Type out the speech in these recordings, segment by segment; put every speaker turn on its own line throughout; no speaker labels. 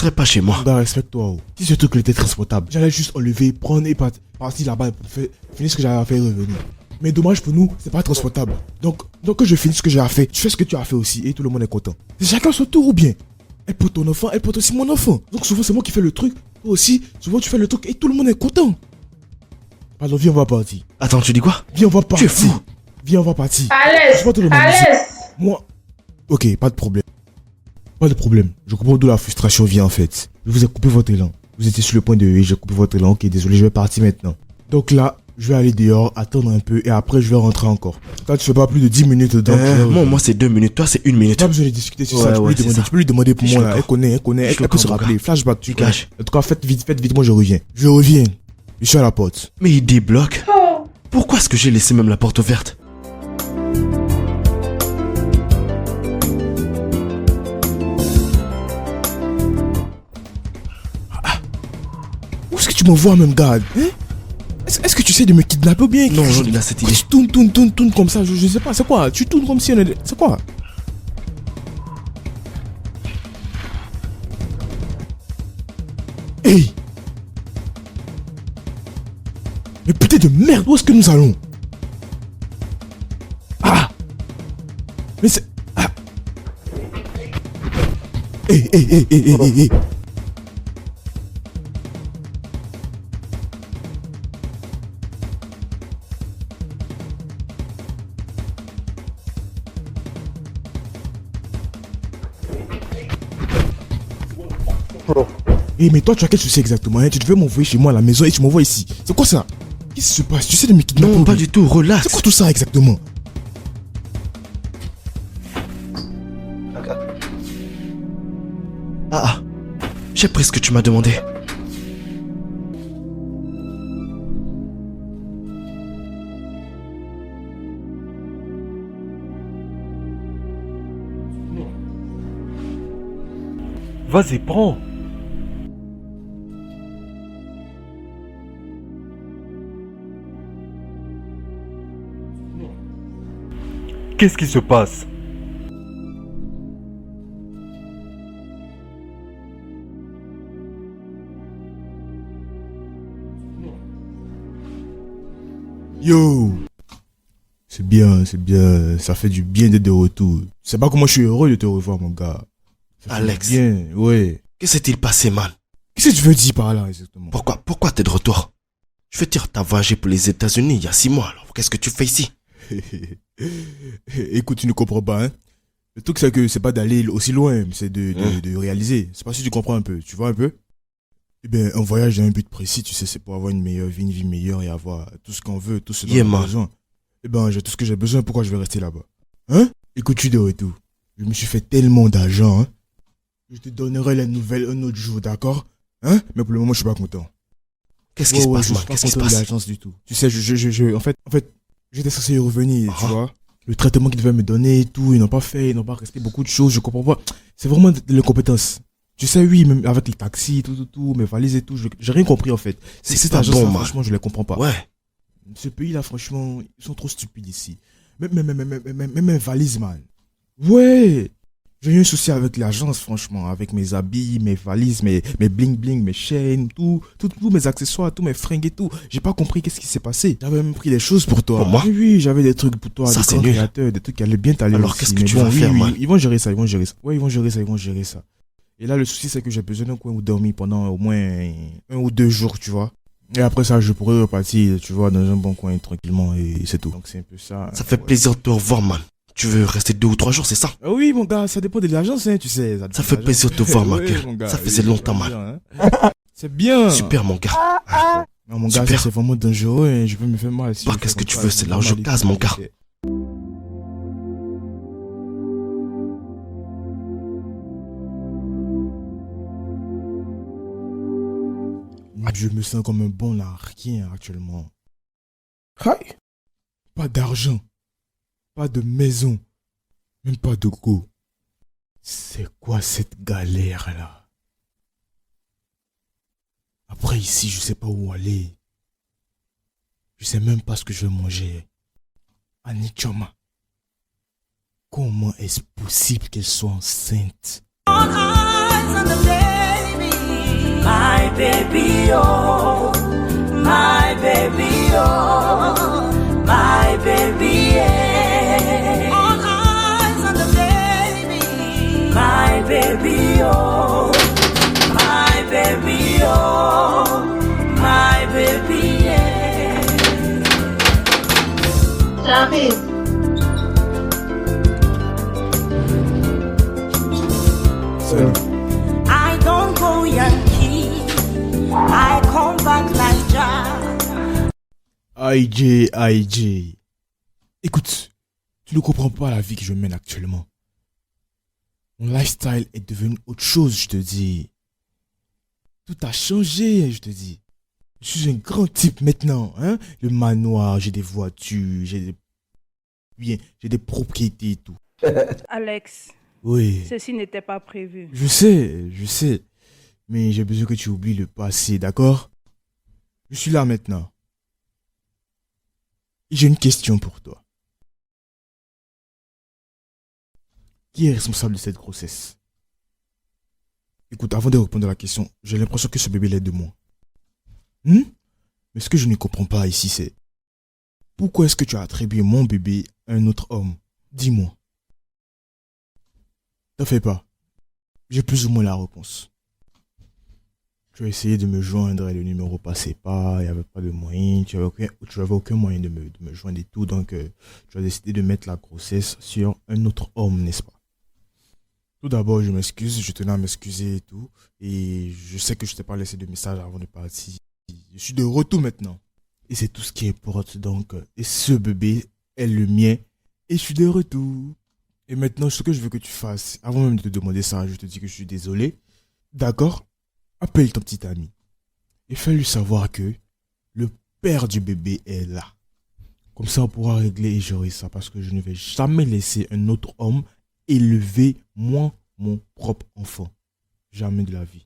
resterai pas chez moi.
Gars, respecte-toi. Oh. Si ce truc était transportable, j'allais juste enlever, prendre et partir là-bas pour finir ce que j'avais à faire et revenir. Mais dommage pour nous, c'est pas transportable. Donc que je finisse ce que j'ai à faire, tu fais ce que tu as fait aussi et tout le monde est content. C'est chacun son tour ou bien? Elle porte ton enfant, elle porte aussi mon enfant. Donc souvent c'est moi qui fais le truc, toi aussi, souvent tu fais le truc et tout le monde est content. Pardon, viens, on va partir.
Attends, tu dis quoi?
Viens, on va partir.
Tu es fou.
Viens, on va partir.
Alès.
Moi. Ok, pas de problème. Pas de problème. Je comprends d'où la frustration vient en fait. Je vous ai coupé votre élan. Vous étiez sur le point de huer, j'ai coupé votre élan. Ok, désolé, je vais partir maintenant. Donc là, je vais aller dehors, attendre un peu et après je vais rentrer encore. Quand tu fais pas plus de 10 minutes dedans.
Moi c'est 2 minutes, toi c'est 1 minute.
Pas besoin de discuter sur ça. Tu peux lui demander pour moi là. Elle connaît. Elle peut se rappeler. Flashback, tu
caches.
En tout cas, faites vite, moi je reviens. Je reviens. Je suis à la porte.
Mais il débloque. Pourquoi est-ce que j'ai laissé même la porte ouverte?
Où est-ce que tu m'envoies même, gars, hein? Est-ce que tu sais de me kidnapper ou bien?
Non, il a cette idée.
Tu tournes comme ça, je sais pas, c'est quoi? Tu tournes comme si on était... C'est quoi? Hey! Mais putain de merde, où est-ce que nous allons? Ah! Mais c'est... Ah! Hey! Eh mais toi tu as quel souci exactement hein? Tu devais m'envoyer chez moi à la maison et tu m'envoies ici. C'est quoi ça? Qu'est-ce qui se passe? Tu sais de me kidnapper?
Non, pas du tout, relax.
C'est quoi tout ça exactement?
Ah, j'ai pris ce que tu m'as demandé.
Vas-y, prends. Qu'est-ce qui se passe?
Yo! C'est bien, ça fait du bien d'être de retour. C'est pas comment je suis heureux de te revoir mon gars.
Alex.
Bien, ouais.
Que s'est-il passé, man?
Qu'est-ce que tu veux dire par là exactement?
Pourquoi t'es de retour? Je veux dire, t'as voyagé pour les États-Unis il y a 6 mois, alors qu'est-ce que tu fais ici?
Écoute, tu ne comprends pas, hein. Le truc, c'est que c'est pas d'aller aussi loin, c'est de réaliser. C'est pas si tu comprends un peu, tu vois un peu? Eh bien, un voyage a un but précis, tu sais, c'est pour avoir une meilleure vie, une vie meilleure et avoir tout ce qu'on veut, tout ce dont on a besoin. Eh ben, j'ai tout ce que j'ai besoin, pourquoi je vais rester là-bas? Hein? Écoute, tu de retour. Je me suis fait tellement d'argent, hein. Je te donnerai les nouvelles un autre jour, d'accord? Hein? Mais pour le moment, je suis pas content.
Qu'est-ce qui se passe, man?
Qu'est-ce qui se passe? De la chance du tout. Tu sais, en fait, j'étais censé y revenir, tu vois. Le traitement qu'ils devaient me donner et tout, ils n'ont pas fait, ils n'ont pas respecté beaucoup de choses, je comprends pas. C'est vraiment de l'incompétence. Tu sais, oui, même avec les taxis, tout, mes valises et tout, j'ai rien compris en fait.
C'est pas bon, man.
Franchement, je les comprends pas.
Ouais.
Ce pays-là, franchement, ils sont trop stupides ici. Même mes valises, man. Ouais. J'ai eu un souci avec l'agence, franchement, avec mes habits, mes valises, mes bling, mes chaînes, tous mes accessoires, tous mes fringues et tout. J'ai pas compris qu'est-ce qui s'est passé. J'avais même pris des choses pour toi.
Pour moi?
Oui, j'avais des trucs pour toi,
ça,
des créateurs, des trucs qui allaient bien t'aller.
Alors, qu'est-ce que tu vas faire, man?
Ils vont gérer ça. Ouais, ils vont gérer ça. Et là, le souci, c'est que j'ai besoin d'un coin où dormir pendant au moins 1 ou 2 jours, tu vois. Et après ça, je pourrais repartir, tu vois, dans un bon coin tranquillement et c'est tout. Donc c'est un peu ça.
Ça fait plaisir de te revoir, man. Tu veux rester 2 ou 3 jours, c'est ça?
Ah oui, mon gars, ça dépend de l'agence, hein, tu sais.
Ça fait plaisir de te voir, ma gueule. Ça faisait longtemps, man.
C'est bien.
Super, mon gars.
Non, mon gars, ça c'est vraiment dangereux, hein. Je peux me faire mal.
Bah, qu'est-ce que tu veux? C'est là où je case, mon gars.
Je me sens comme un bon larquin actuellement. Hi. Pas d'argent. Pas de maison. Même pas de go. C'est quoi cette galère là? Après ici, je sais pas où aller. Je sais même pas ce que je vais manger. Anichoma. Comment est-ce possible qu'elle soit enceinte?
J'arrive.
Salut.
I don't go Yankee, I come back Niger.
IJ. Écoute, tu ne comprends pas la vie que je mène actuellement. Mon lifestyle est devenu autre chose, je te dis. Tout a changé, je te dis. Je suis un grand type maintenant, hein. Le manoir, j'ai des voitures, j'ai des propriétés et tout.
Alex,
Oui.
ceci n'était pas prévu.
Je sais. Mais j'ai besoin que tu oublies le passé, d'accord? Je suis là maintenant. Et j'ai une question pour toi. Qui est responsable de cette grossesse? Écoute, avant de répondre à la question, j'ai l'impression que ce bébé l'est de moi. Mais ce que je ne comprends pas ici, c'est... Pourquoi est-ce que tu as attribué mon bébé à un autre homme? Dis-moi. T'en fais pas. J'ai plus ou moins la réponse. Tu as essayé de me joindre et le numéro passait pas, il n'y avait pas de moyen, tu avais aucun moyen de me joindre et tout, donc tu as décidé de mettre la grossesse sur un autre homme, n'est-ce pas? Tout d'abord, je m'excuse, je tenais à m'excuser et tout, et je sais que je t'ai pas laissé de message avant de partir. Je suis de retour maintenant. Et c'est tout ce qui importe donc, et ce bébé est le mien, et je suis de retour. Et maintenant, ce que je veux que tu fasses, avant même de te demander ça, je te dis que je suis désolé. D'accord? Appelle ton petit ami. Et fais-lui savoir que le père du bébé est là. Comme ça, on pourra régler et gérer ça. Parce que je ne vais jamais laisser un autre homme élever moi, mon propre enfant. Jamais de la vie.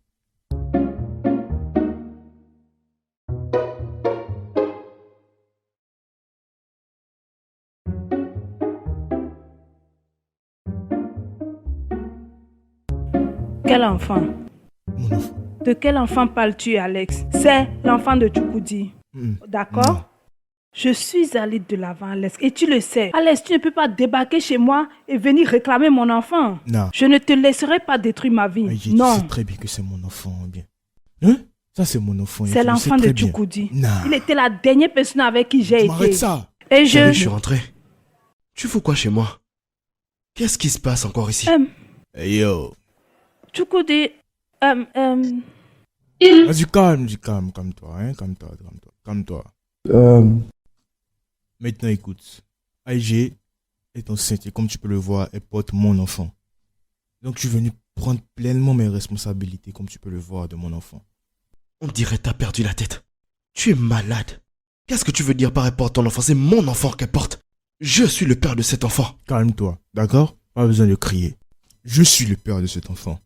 Quel enfant?
Mon enfant.
De quel enfant parles-tu, Alex? C'est l'enfant de Tchoukoudi. D'accord?
Non.
Je suis allée de l'avant, Alex, et tu le sais. Alex, tu ne peux pas débarquer chez moi et venir réclamer mon enfant.
Non.
Je ne te laisserai pas détruire ma vie.
Tu
Non.
sais très bien que c'est mon enfant, bien. Hein? Ça, c'est mon enfant.
C'est l'enfant de Tchoukoudi.
Non.
Il était la dernière personne avec qui j'ai
M'arrête
été.
ça.
Et
Je suis rentré. Tu fous quoi chez moi? Qu'est-ce qui se passe encore ici?
Hey yo.
Tchoukoudi,
Vas-y, calme-toi, hein, calme-toi. Maintenant, écoute. IJ est enceinte et comme tu peux le voir, elle porte mon enfant. Donc, je suis venu prendre pleinement mes responsabilités, comme tu peux le voir, de mon enfant.
On dirait t'as perdu la tête. Tu es malade. Qu'est-ce que tu veux dire par elle porte ton enfant? C'est mon enfant qu'elle porte. Je suis le père de cet enfant.
Calme-toi, d'accord? Pas besoin de crier. Je suis le père de cet enfant.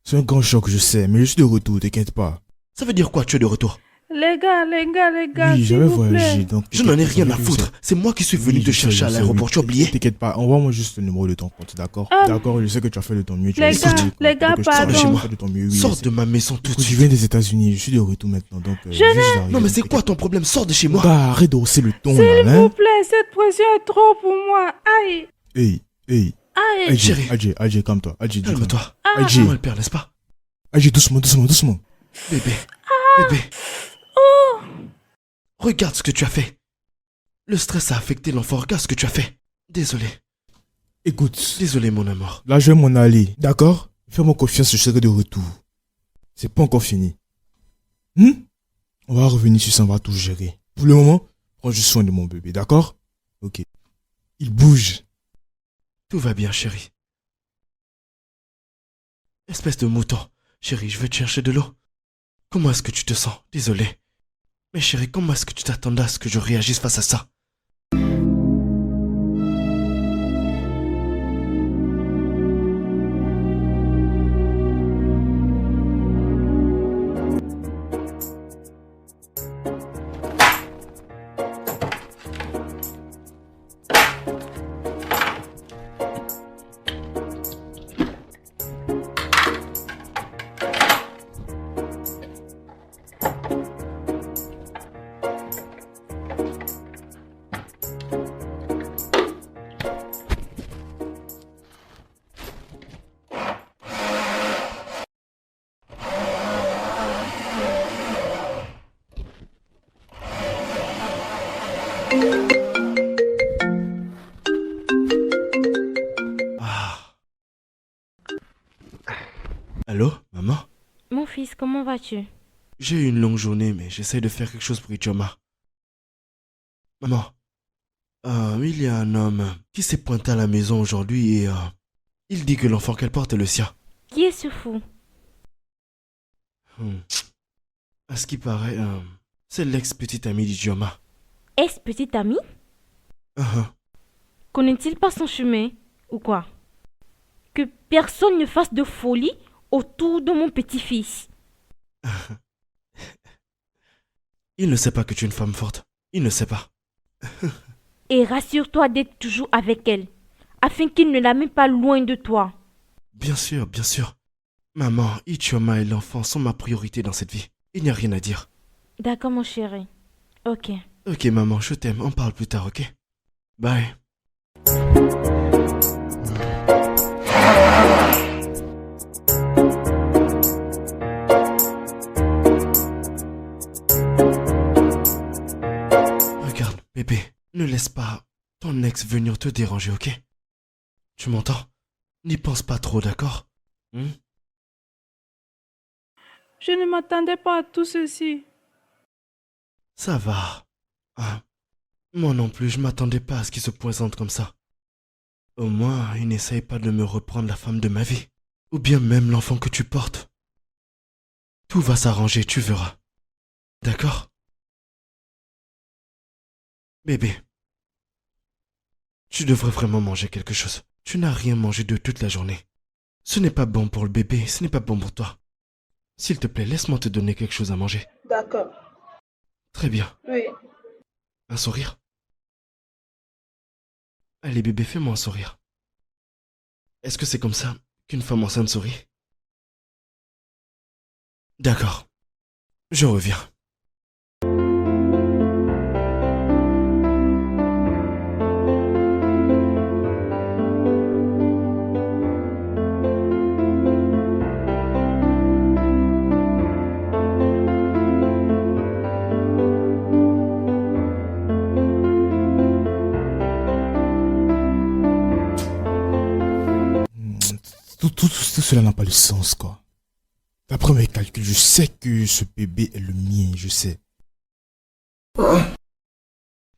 C'est un grand choc, je sais, mais je suis de retour, t'inquiète pas.
Ça veut dire quoi, tu es de retour?
les gars,
Oui,
s'il
j'avais
vous plaît.
voyagé, donc...
Je n'en ai rien à foutre. C'est moi qui suis venu te chercher à l'aéroport. Tu as oublié?
T'inquiète pas, envoie-moi juste le numéro de ton compte, d'accord? D'accord, je sais que tu as fait de ton mieux.
Les gars, pardon.
Chez moi.
De ton mieux, oui,
Sors de ma maison tout de
Écoute, je
suite.
viens des États-Unis, je suis de retour maintenant, donc...
Non mais c'est quoi ton problème? Sors de chez moi.
Bah, arrête de hausser le ton,
S'il
là,
vous
hein?
plaît, cette pression est trop pour moi. Aïe,
Hey,
aïe.
Chérie.
Adji, calme-toi. Adji, dis-moi.
Calme-toi.
Adji,
C'est moi le père, n'est-ce pas?
Adji, doucement.
Bébé. Bébé. Regarde ce que tu as fait. Le stress a affecté l'enfant. Regarde ce que tu as fait. Désolé.
Écoute,
Désolé mon amour.
là, je vais m'en aller, d'accord? Fais-moi confiance, je serai de retour. C'est pas encore fini. On va revenir sur ça, on va tout gérer. Pour le moment, prends juste soin de mon bébé, d'accord? Ok. Il bouge.
Tout va bien chérie. Espèce de mouton. Chérie, je vais te chercher de l'eau. Comment est-ce que tu te sens? Désolé. Mais chérie, comment est-ce que tu t'attendais à ce que je réagisse face à ça?
Mon fils, comment vas-tu?
J'ai eu une longue journée, mais j'essaie de faire quelque chose pour Ichoma. Maman, il y a un homme qui s'est pointé à la maison aujourd'hui et il dit que l'enfant qu'elle porte est le sien.
Qui est ce fou?
À ce qui paraît, c'est l'ex-petite amie d'Ichoma.
Est-ce petit ami? Connaît-il pas son chemin? Ou quoi? Que personne ne fasse de folie autour de mon petit-fils.
Il ne sait pas que tu es une femme forte. Il ne sait pas.
Et rassure-toi d'être toujours avec elle, afin qu'il ne la mette pas loin de toi.
Bien sûr, bien sûr. Maman, Ichoma et l'enfant sont ma priorité dans cette vie. Il n'y a rien à dire.
D'accord, mon chéri. Ok.
Ok, maman, je t'aime. On parle plus tard, ok? Bye. Regarde, bébé, ne laisse pas ton ex venir te déranger, ok? Tu m'entends? N'y pense pas trop, d'accord?
Je ne m'attendais pas à tout ceci.
Ça va. Moi non plus, je m'attendais pas à ce qu'il se poisonne comme ça. Au moins, il n'essaye pas de me reprendre la femme de ma vie. Ou bien même l'enfant que tu portes. Tout va s'arranger, tu verras. D'accord? Bébé, tu devrais vraiment manger quelque chose. Tu n'as rien mangé de toute la journée. Ce n'est pas bon pour le bébé, ce n'est pas bon pour toi. S'il te plaît, laisse-moi te donner quelque chose à manger.
D'accord.
Très bien.
Oui.
Un sourire? Allez bébé, fais-moi un sourire. Est-ce que c'est comme ça qu'une femme enceinte sourit? D'accord. Je reviens.
Tout cela n'a pas de sens, quoi. D'après mes calculs, je sais que ce bébé est le mien, je sais.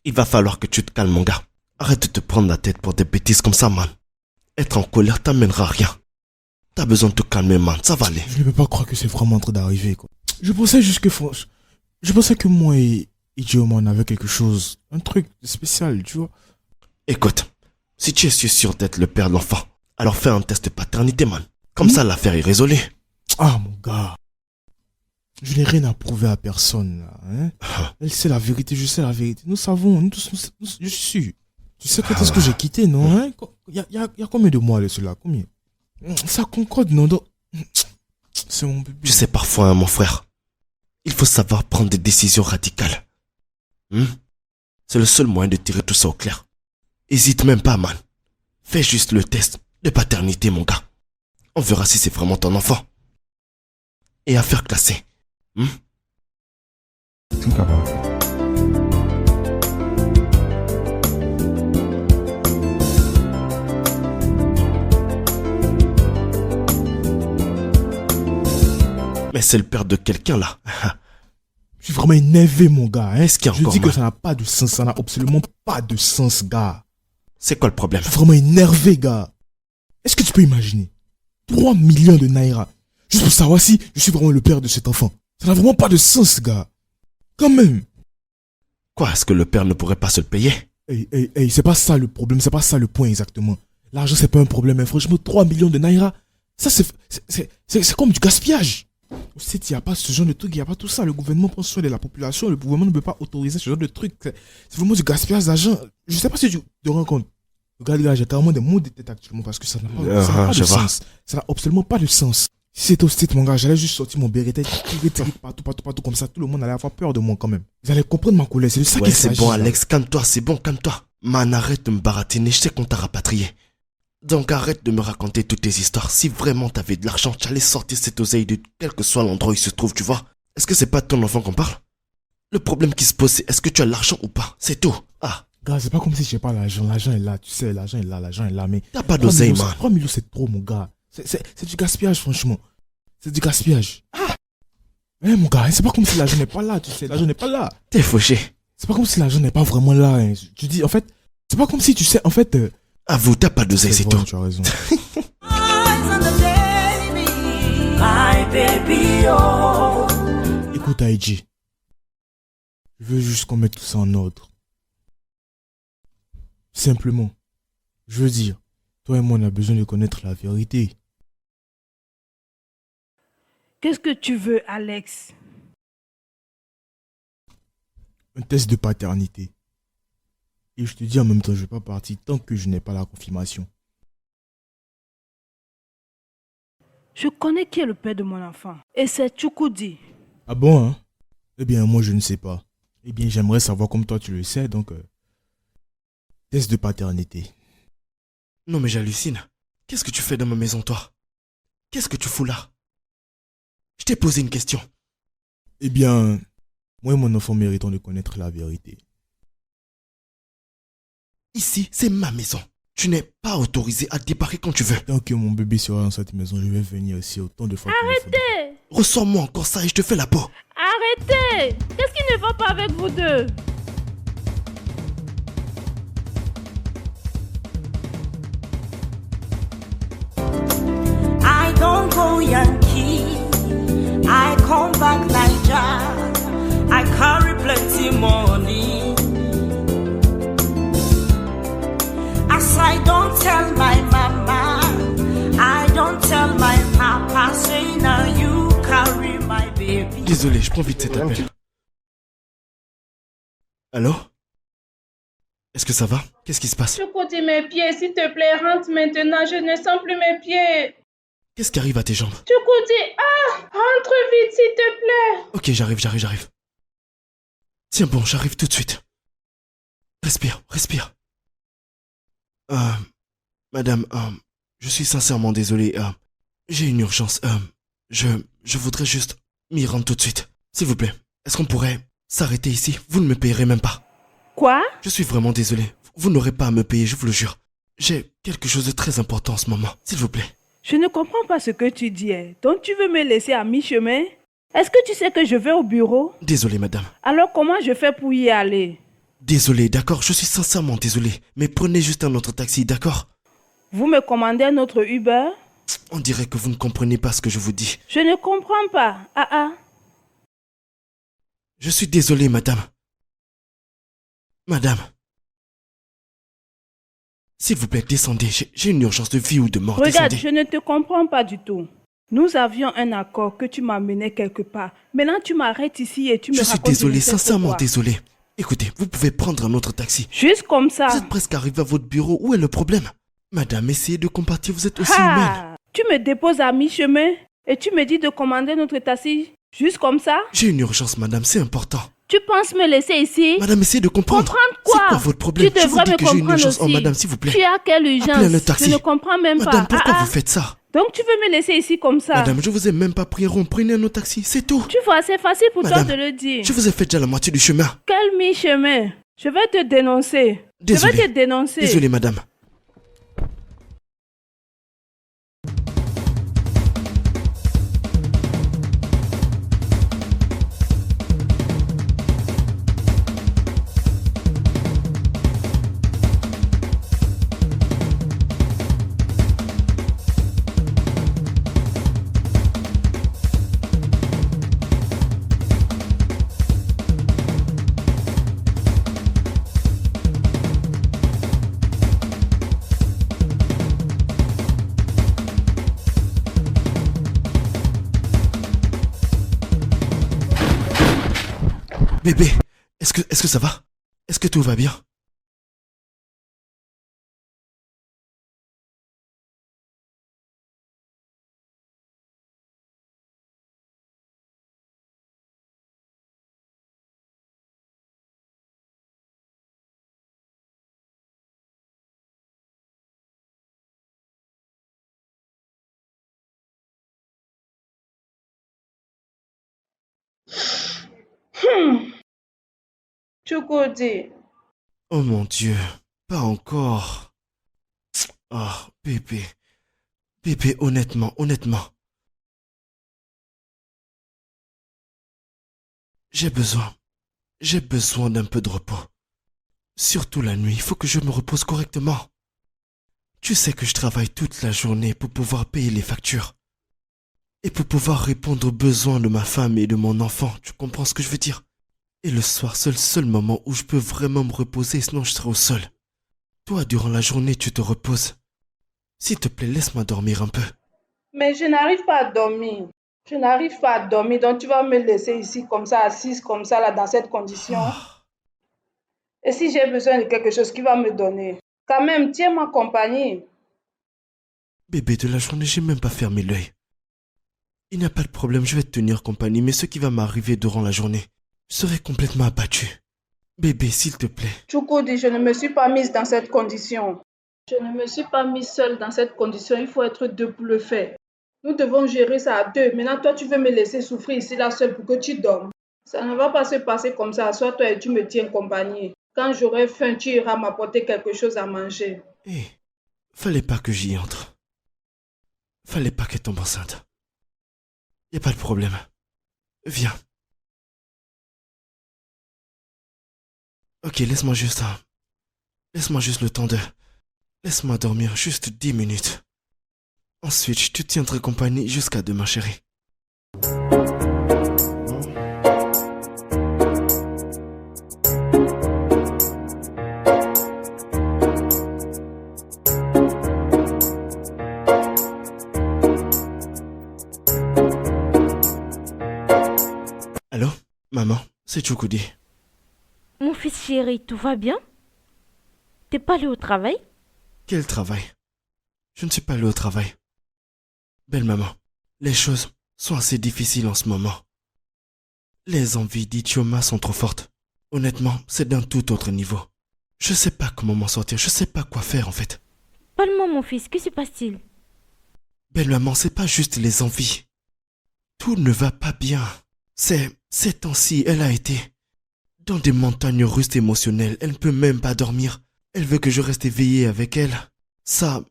Il va falloir que tu te calmes, mon gars. Arrête de te prendre la tête pour des bêtises comme ça, man. Être en colère t'amènera à rien. T'as besoin de te calmer, man. Ça va aller.
Je ne peux pas croire que c'est vraiment en train d'arriver, quoi. Je pensais juste que... Je pensais que moi et Ichoma, on avait quelque chose. Un truc spécial, tu vois.
Écoute, si tu es sûr d'être le père de l'enfant, alors fais un test de paternité, man. Comme ça, l'affaire est résolue.
Ah, mon gars. Je n'ai rien à prouver à personne, là, hein. Elle sait la vérité, je sais la vérité. Nous savons, nous tous, je suis sûr. Tu sais quand est-ce que j'ai quitté, non, hein? Il y a combien de mois de cela? Combien? Ça concorde, non? C'est mon bébé.
Tu sais, parfois, hein, mon frère, il faut savoir prendre des décisions radicales. C'est le seul moyen de tirer tout ça au clair. Hésite même pas, man. Fais juste le test de paternité, mon gars. On verra si c'est vraiment ton enfant. Et affaire classée.
Think about it.
Mais c'est le père de quelqu'un, là.
Je suis vraiment énervé, mon gars, hein.
Est-ce qu'il y a
Je
encore
dis que
mal?
ça n'a pas de sens, ça n'a absolument pas de sens, gars.
C'est quoi le problème?
Je suis vraiment énervé, gars. Est-ce que tu peux imaginer 3 millions de naira juste pour savoir si je suis vraiment le père de cet enfant? Ça n'a vraiment pas de sens, gars. Quand même.
Quoi, est-ce que le père ne pourrait pas se le payer?
Hey, c'est pas ça le problème, c'est pas ça le point exactement. L'argent, c'est pas un problème, hein. Franchement, 3 millions de naira, ça, c'est comme du gaspillage. Au site, il n'y a pas ce genre de truc, il n'y a pas tout ça. Le gouvernement prend soin de la population, le gouvernement ne peut pas autoriser ce genre de truc. C'est vraiment du gaspillage d'argent. Je sais pas si tu te rends compte. Regarde, là, j'ai carrément des mots de tête actuellement parce que ça n'a pas de sens. Ça n'a absolument pas de sens. Si c'était au site, mon gars, j'allais juste sortir mon béret, tirer partout comme ça. Tout le monde allait avoir peur de moi quand même. Ils allaient comprendre ma colère, c'est de ça
Ouais,
qu'il
c'est
s'agit.
bon,
là.
Alex, calme-toi, c'est bon, calme-toi. Man, arrête de me baratiner, je sais qu'on t'a rapatrié. Donc arrête de me raconter toutes tes histoires. Si vraiment t'avais de l'argent, tu allais sortir cette oseille de quel que soit l'endroit où il se trouve, tu vois. Est-ce que c'est pas de ton enfant qu'on parle? Le problème qui se pose, c'est est-ce que tu as l'argent ou pas? C'est tout. Ah,
Gars, c'est pas comme si j'ai pas l'argent. L'argent est là, tu sais, l'argent est là, mais...
t'as pas d'oseille, man.
3 millions, c'est trop, mon gars. C'est du gaspillage, franchement. C'est du gaspillage. Eh mon gars, c'est pas comme si l'argent n'est pas là, tu sais, l'argent n'est pas là.
T'es fauché.
C'est pas comme si l'argent n'est pas vraiment là. Hein. Tu dis, en fait, c'est pas comme si tu sais, en fait...
Avoue, t'as pas d'oseille, c'est
vrai,
tout.
tu as raison.
My baby, oh.
Écoute, Aïdji, je veux juste qu'on mette tout ça en ordre. Simplement. Je veux dire, toi et moi, on a besoin de connaître la vérité.
Qu'est-ce que tu veux, Alex?
Un test de paternité. Et je te dis en même temps, je vais pas partir tant que je n'ai pas la confirmation.
Je connais qui est le père de mon enfant. Et c'est Chukwudi.
Ah bon, hein? Eh bien, moi, je ne sais pas. Eh bien, j'aimerais savoir comme toi, tu le sais, donc... test de paternité.
Non mais j'hallucine. Qu'est-ce que tu fais dans ma maison, toi? Qu'est-ce que tu fous là? Je t'ai posé une question.
Eh bien, moi et mon enfant méritons de connaître la vérité.
Ici, c'est ma maison. Tu n'es pas autorisé à débarquer quand tu veux.
Tant que mon bébé sera dans cette maison, je vais venir ici autant de fois qu'il me faudra.
Arrêtez!
Ressors-moi encore ça et je te fais la peau.
Arrêtez! Qu'est-ce qui ne va pas avec vous deux?
I don't go Yankee. I come back Niger. I carry plenty money. As I don't tell my mama, I don't tell my papa, say now you carry my baby.
Désolé, je prends vite cet appel. Allô? Est-ce que ça va? Qu'est-ce qui se passe?
Chukwudi, mes pieds, s'il te plaît, rentre maintenant, je ne sens plus mes pieds.
Qu'est-ce qui arrive à tes jambes?
Chukwudi, rentre vite, s'il te plaît.
Ok, j'arrive. Tiens bon, j'arrive tout de suite. Respire. Madame, je suis sincèrement désolé. J'ai une urgence. Je voudrais juste m'y rendre tout de suite. S'il vous plaît, est-ce qu'on pourrait s'arrêter ici? Vous ne me payerez même pas.
Quoi?
Je suis vraiment désolé. Vous n'aurez pas à me payer, je vous le jure. J'ai quelque chose de très important en ce moment. S'il vous plaît.
Je ne comprends pas ce que tu dis. Donc tu veux me laisser à mi-chemin? Est-ce que tu sais que je vais au bureau?
Désolé, madame.
Alors comment je fais pour y aller?
Désolé, d'accord? Je suis sincèrement désolé. Mais prenez juste un autre taxi, d'accord?
Vous me commandez un autre Uber?
On dirait que vous ne comprenez pas ce que je vous dis.
Je ne comprends pas.
Je suis désolé, madame. Madame. S'il vous plaît, descendez. J'ai une urgence de vie ou de mort.
Regarde,
Descendez.
je ne te comprends pas du tout. Nous avions un accord que tu m'amenais quelque part. Maintenant, tu m'arrêtes ici et tu me
Je suis
racontes
désolé,
je ne sais
sincèrement
quoi.
désolé. Écoutez, vous pouvez prendre un autre taxi.
Juste comme ça.
Vous êtes presque arrivé à votre bureau. Où est le problème? Madame, essayez de compatir. Vous êtes aussi humaine.
Tu me déposes à mi-chemin et tu me dis de commander notre taxi. Juste comme ça?
J'ai une urgence, madame. C'est important.
Tu penses me laisser ici?
Madame, essayez de comprendre.
Comprendre quoi?
C'est quoi votre problème?
Tu
Je vous
devrais
dis
me
que j'ai une
comprendre
urgence.
aussi.
Oh, madame, s'il vous plaît.
Tu as quelle urgence?
Appelez un taxi.
Je ne comprends même pas.
Madame, pourquoi vous faites ça?
Donc tu veux me laisser ici comme ça?
Madame, je vous ai même pas pris rond. Prenez un autre taxi, c'est tout.
Tu vois, c'est facile pour
Madame,
toi de le dire.
Je vous ai fait déjà la moitié du chemin.
Quel mi-chemin? Je vais te dénoncer.
Désolé.
Je vais te dénoncer.
Désolé, madame. Bébé, est-ce que ça va? Est-ce que tout va bien?
Chukwudi.
Oh mon Dieu, pas encore. Ah, bébé. Bébé, honnêtement. J'ai besoin d'un peu de repos. Surtout la nuit, il faut que je me repose correctement. Tu sais que je travaille toute la journée pour pouvoir payer les factures. Et pour pouvoir répondre aux besoins de ma femme et de mon enfant, tu comprends ce que je veux dire? Et le soir, c'est le seul moment où je peux vraiment me reposer, sinon je serai au sol. Toi, durant la journée, tu te reposes. S'il te plaît, laisse-moi dormir un peu.
Mais je n'arrive pas à dormir. Je n'arrive pas à dormir, donc tu vas me laisser ici comme ça, assise comme ça, là, dans cette condition. Et si j'ai besoin de quelque chose, qui va me donner? Quand même, tiens-moi compagnie.
Bébé, de la journée, j'ai même pas fermé l'œil. Il n'y a pas de problème, je vais te tenir compagnie, mais ce qui va m'arriver durant la journée, je serai complètement abattu. Bébé, s'il te plaît.
Chukudi, je ne me suis pas mise dans cette condition. Je ne me suis pas mise seule dans cette condition. Il faut être deux pour le faire. Nous devons gérer ça à deux. Maintenant, toi, tu veux me laisser souffrir ici, là, seule, pour que tu dormes. Ça ne va pas se passer comme ça. Assois-toi et tu me tiens compagnie. Quand j'aurai faim, tu iras m'apporter quelque chose à manger.
Hé, fallait pas que j'y entre. Fallait pas qu'elle tombe enceinte. Y a pas de problème. Viens. Ok, laisse-moi juste le temps de... Laisse-moi dormir juste 10 minutes. Ensuite, je te tiendrai compagnie jusqu'à demain, chérie. Allô, maman, c'est Chukudi.
Mon fils chéri, tout va bien? T'es pas allé au travail?
Quel travail? Je ne suis pas allé au travail. Belle maman, les choses sont assez difficiles en ce moment. Les envies d'Ichioma sont trop fortes. Honnêtement, c'est d'un tout autre niveau. Je sais pas comment m'en sortir, je sais pas quoi faire en fait.
Parle-moi mon fils, que se passe-t-il?
Belle maman, c'est pas juste les envies. Tout ne va pas bien. Ces temps-ci, elle a été dans des montagnes russes émotionnelles. Elle ne peut même pas dormir. Elle veut que je reste éveillé avec elle. Ça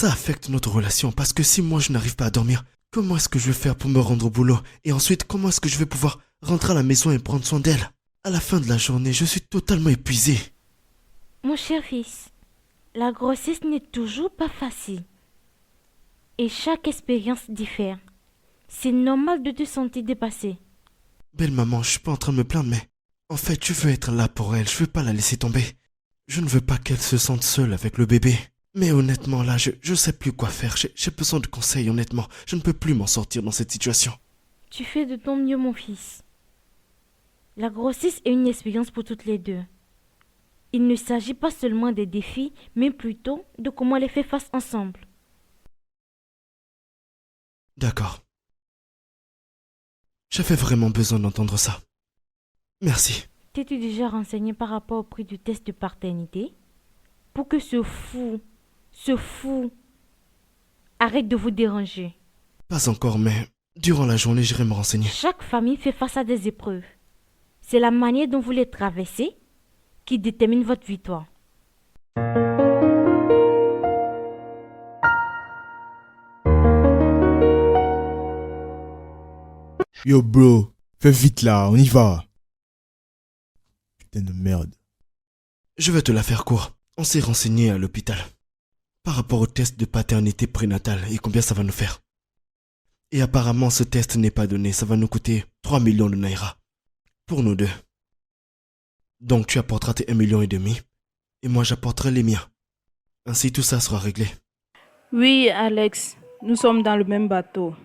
affecte notre relation parce que si moi je n'arrive pas à dormir, comment est-ce que je vais faire pour me rendre au boulot? Et ensuite, comment est-ce que je vais pouvoir rentrer à la maison et prendre soin d'elle? À la fin de la journée, je suis totalement épuisé.
Mon cher fils, la grossesse n'est toujours pas facile. Et chaque expérience diffère. C'est normal de te sentir dépassé.
Belle maman, je suis pas en train de me plaindre, mais en fait, je veux être là pour elle. Je veux pas la laisser tomber. Je ne veux pas qu'elle se sente seule avec le bébé. Mais honnêtement, là, je sais plus quoi faire. J'ai besoin de conseils, honnêtement. Je ne peux plus m'en sortir dans cette situation.
Tu fais de ton mieux, mon fils. La grossesse est une expérience pour toutes les deux. Il ne s'agit pas seulement des défis, mais plutôt de comment les faire face ensemble.
D'accord. J'avais vraiment besoin d'entendre ça. Merci.
T'es-tu déjà renseigné par rapport au prix du test de paternité? Pour que ce fou, arrête de vous déranger.
Pas encore, mais durant la journée, j'irai me renseigner.
Chaque famille fait face à des épreuves. C'est la manière dont vous les traversez qui détermine votre victoire.
Yo bro, fais vite là, on y va. Putain de merde.
Je vais te la faire court. On s'est renseigné à l'hôpital par rapport au test de paternité prénatale et combien ça va nous faire. Et apparemment, ce test n'est pas donné. Ça va nous coûter 3 millions de naira. Pour nous deux. Donc tu apporteras tes 1,5 million et moi j'apporterai les miens. Ainsi tout ça sera réglé.
Oui, Alex, nous sommes dans le même bateau.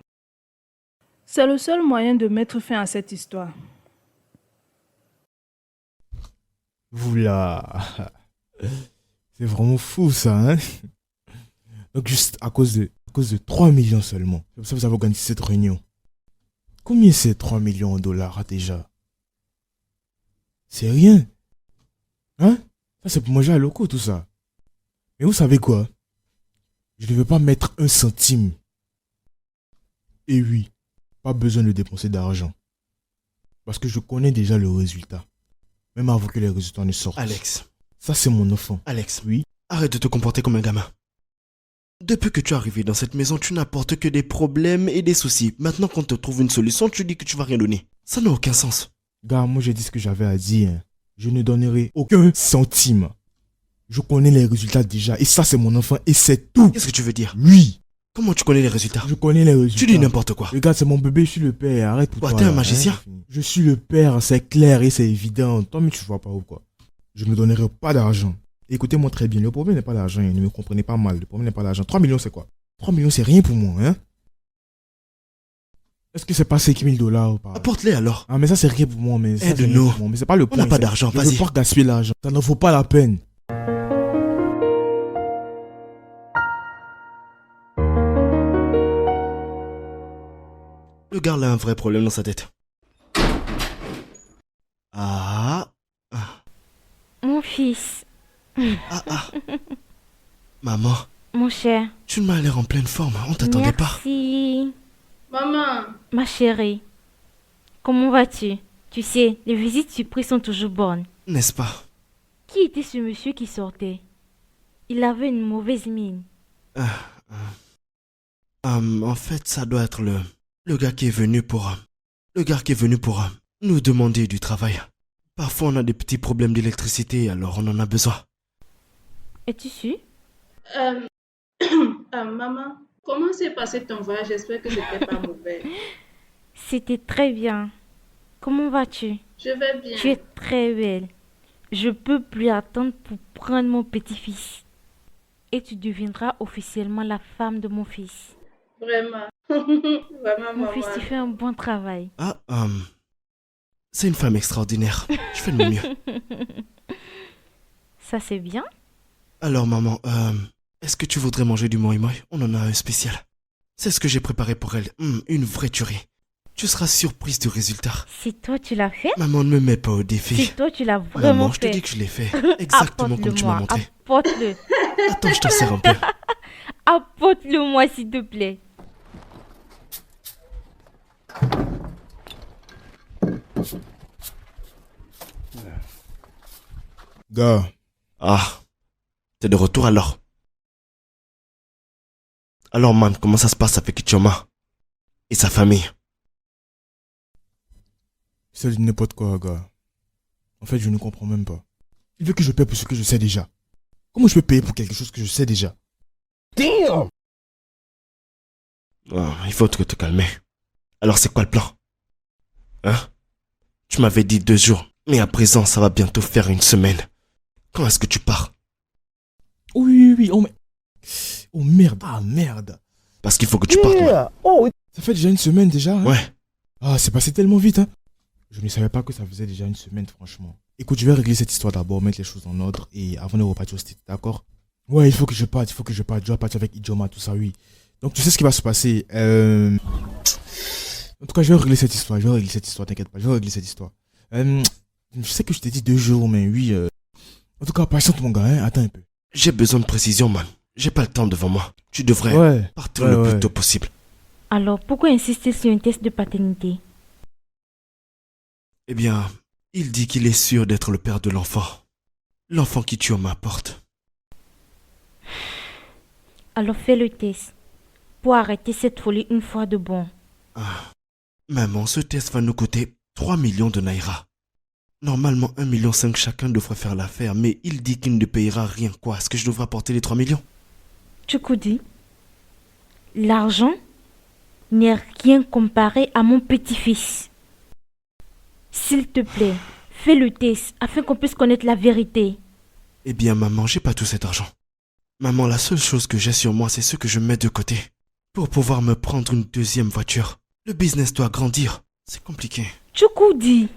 C'est le seul moyen de mettre fin à cette histoire.
Vous là. C'est vraiment fou ça, hein? Donc juste à cause de 3 millions seulement. C'est pour ça que vous avez organisé cette réunion. Combien c'est 3 millions de dollars déjà? C'est rien. Hein? Ça c'est pour manger à locaux tout ça. Mais vous savez quoi? Je ne veux pas mettre un centime. Et oui, pas besoin de dépenser d'argent. Parce que je connais déjà le résultat. Même avant que les résultats ne sortent.
Alex.
Ça c'est mon enfant.
Alex.
Oui?
Arrête de te comporter comme un gamin. Depuis que tu es arrivé dans cette maison, tu n'apportes que des problèmes et des soucis. Maintenant qu'on te trouve une solution, tu dis que tu vas rien donner. Ça n'a aucun sens.
Gars, moi j'ai dit ce que j'avais à dire. Hein. Je ne donnerai aucun centime. Je connais les résultats déjà. Et ça, c'est mon enfant. Et c'est tout.
Qu'est-ce que tu veux dire?
Lui.
Comment tu connais les résultats?
Je connais les résultats.
Tu dis n'importe quoi.
Regarde, c'est mon bébé, je suis le père. Arrête pour
Quoi,
toi.
t'es un
là,
magicien?
hein. Je suis le père, c'est clair et c'est évident. Toi, mais tu vois pas ou quoi? Je ne donnerai pas d'argent. Écoutez-moi très bien. Le problème n'est pas l'argent. Ne me comprenez pas mal. Le problème n'est pas l'argent. 3 millions, c'est quoi? 3 millions, c'est rien pour moi, hein? Est-ce que c'est pas 5 000 dollars ou pas?
Apporte-les alors.
Ah, mais ça, c'est rien pour moi. Mais ça, c'est rien
Aide-nous.
pour moi. Mais c'est pas le
On
point.
n'a pas
c'est-
d'argent,
Je
vas-y.
veux pas gaspiller l'argent. Ça n'en vaut pas la peine.
Le gars là a un vrai problème dans sa tête. Ah. Ah.
Mon fils,
Ah. Ah. Maman,
mon cher.
tu m'as l'air en pleine forme. On t'attendait pas.
Merci.
Maman,
Ma chérie, comment vas-tu? Tu sais, les visites surprises sont toujours bonnes.
N'est-ce pas?
Qui était ce monsieur qui sortait? Il avait une mauvaise mine.
En fait, ça doit être le gars qui est venu pour... le gars qui est venu pour nous demander du travail. Parfois, on a des petits problèmes d'électricité, alors on en a besoin.
Es-tu sûr?
maman, comment s'est passé ton voyage? J'espère que c'était pas mauvais.
C'était très bien. Comment vas-tu?
Je vais bien.
Tu es très belle. Je peux plus attendre pour prendre mon petit-fils. Et tu deviendras officiellement la femme de mon fils.
Vraiment. Vraiment,
Mon
maman.
fils, tu fais un bon travail.
Ah, c'est une femme extraordinaire. Je fais de mon mieux.
Ça, c'est bien.
Alors, maman, est-ce que tu voudrais manger du moi? On en a un spécial. C'est ce que j'ai préparé pour elle. Une vraie tuerie. Tu seras surprise du résultat.
Si toi, tu l'as fait,
Maman, ne me mets pas au défi.
si toi, tu l'as vraiment
Maman, je te
fait,
dis que je l'ai fait. Exactement comme tu m'as
apporte-le-moi.
montré.
Apporte-le.
Attends, je t'en sers un peu.
Apporte-le-moi, s'il te plaît.
Gars,
Ah, t'es de retour alors. Alors, man, comment ça se passe avec Ichoma et sa famille?
c'est du n'importe quoi, gars. En fait, je ne comprends même pas. Il veut que je paie pour ce que je sais déjà. Comment je peux payer pour quelque chose que je sais déjà?
Il faut te calmer. Alors, c'est quoi le plan? Hein? Tu m'avais dit 2 jours, mais à présent, ça va bientôt faire 1 semaine. Quand est-ce que tu pars?
Oui. Oh merde. Ah merde.
Parce qu'il faut que tu partes, man.
Ça fait déjà 1 semaine déjà. Hein?
Ouais.
Ah, c'est passé tellement vite. Hein? Je ne savais pas que ça faisait déjà 1 semaine, franchement. Écoute, je vais régler cette histoire d'abord, mettre les choses en ordre et avant de repartir au state, d'accord? Ouais, il faut que je parte. Je dois partir avec Ijoma, tout ça, oui. Donc, tu sais ce qui va se passer. En tout cas, je vais régler cette histoire. T'inquiète pas. Je vais régler cette histoire. Je sais que je t'ai dit 2 jours, mais oui. En tout cas, patiente, mon gars. Hein? Attends un peu.
J'ai besoin de précision, man. J'ai pas le temps devant moi. Tu devrais partir le plus tôt possible.
Alors, pourquoi insister sur un test de paternité?
Eh bien, il dit qu'il est sûr d'être le père de l'enfant. L'enfant qui tue m'apporte.
Alors, fais le test. Pour arrêter cette folie une fois de bon.
Maman, ce test va nous coûter 3 millions de naira. Normalement, 1,5 million chacun devrait faire l'affaire, mais il dit qu'il ne payera rien. Quoi? Est-ce que je devrais apporter les 3 millions?
Tchoukoudi, l'argent n'est rien comparé à mon petit-fils. S'il te plaît, fais le test afin qu'on puisse connaître la vérité.
Eh bien, maman, j'ai pas tout cet argent. Maman, la seule chose que j'ai sur moi, c'est ce que je mets de côté. Pour pouvoir me prendre une 2e voiture. Le business doit grandir. C'est compliqué.
Tchoukoudi,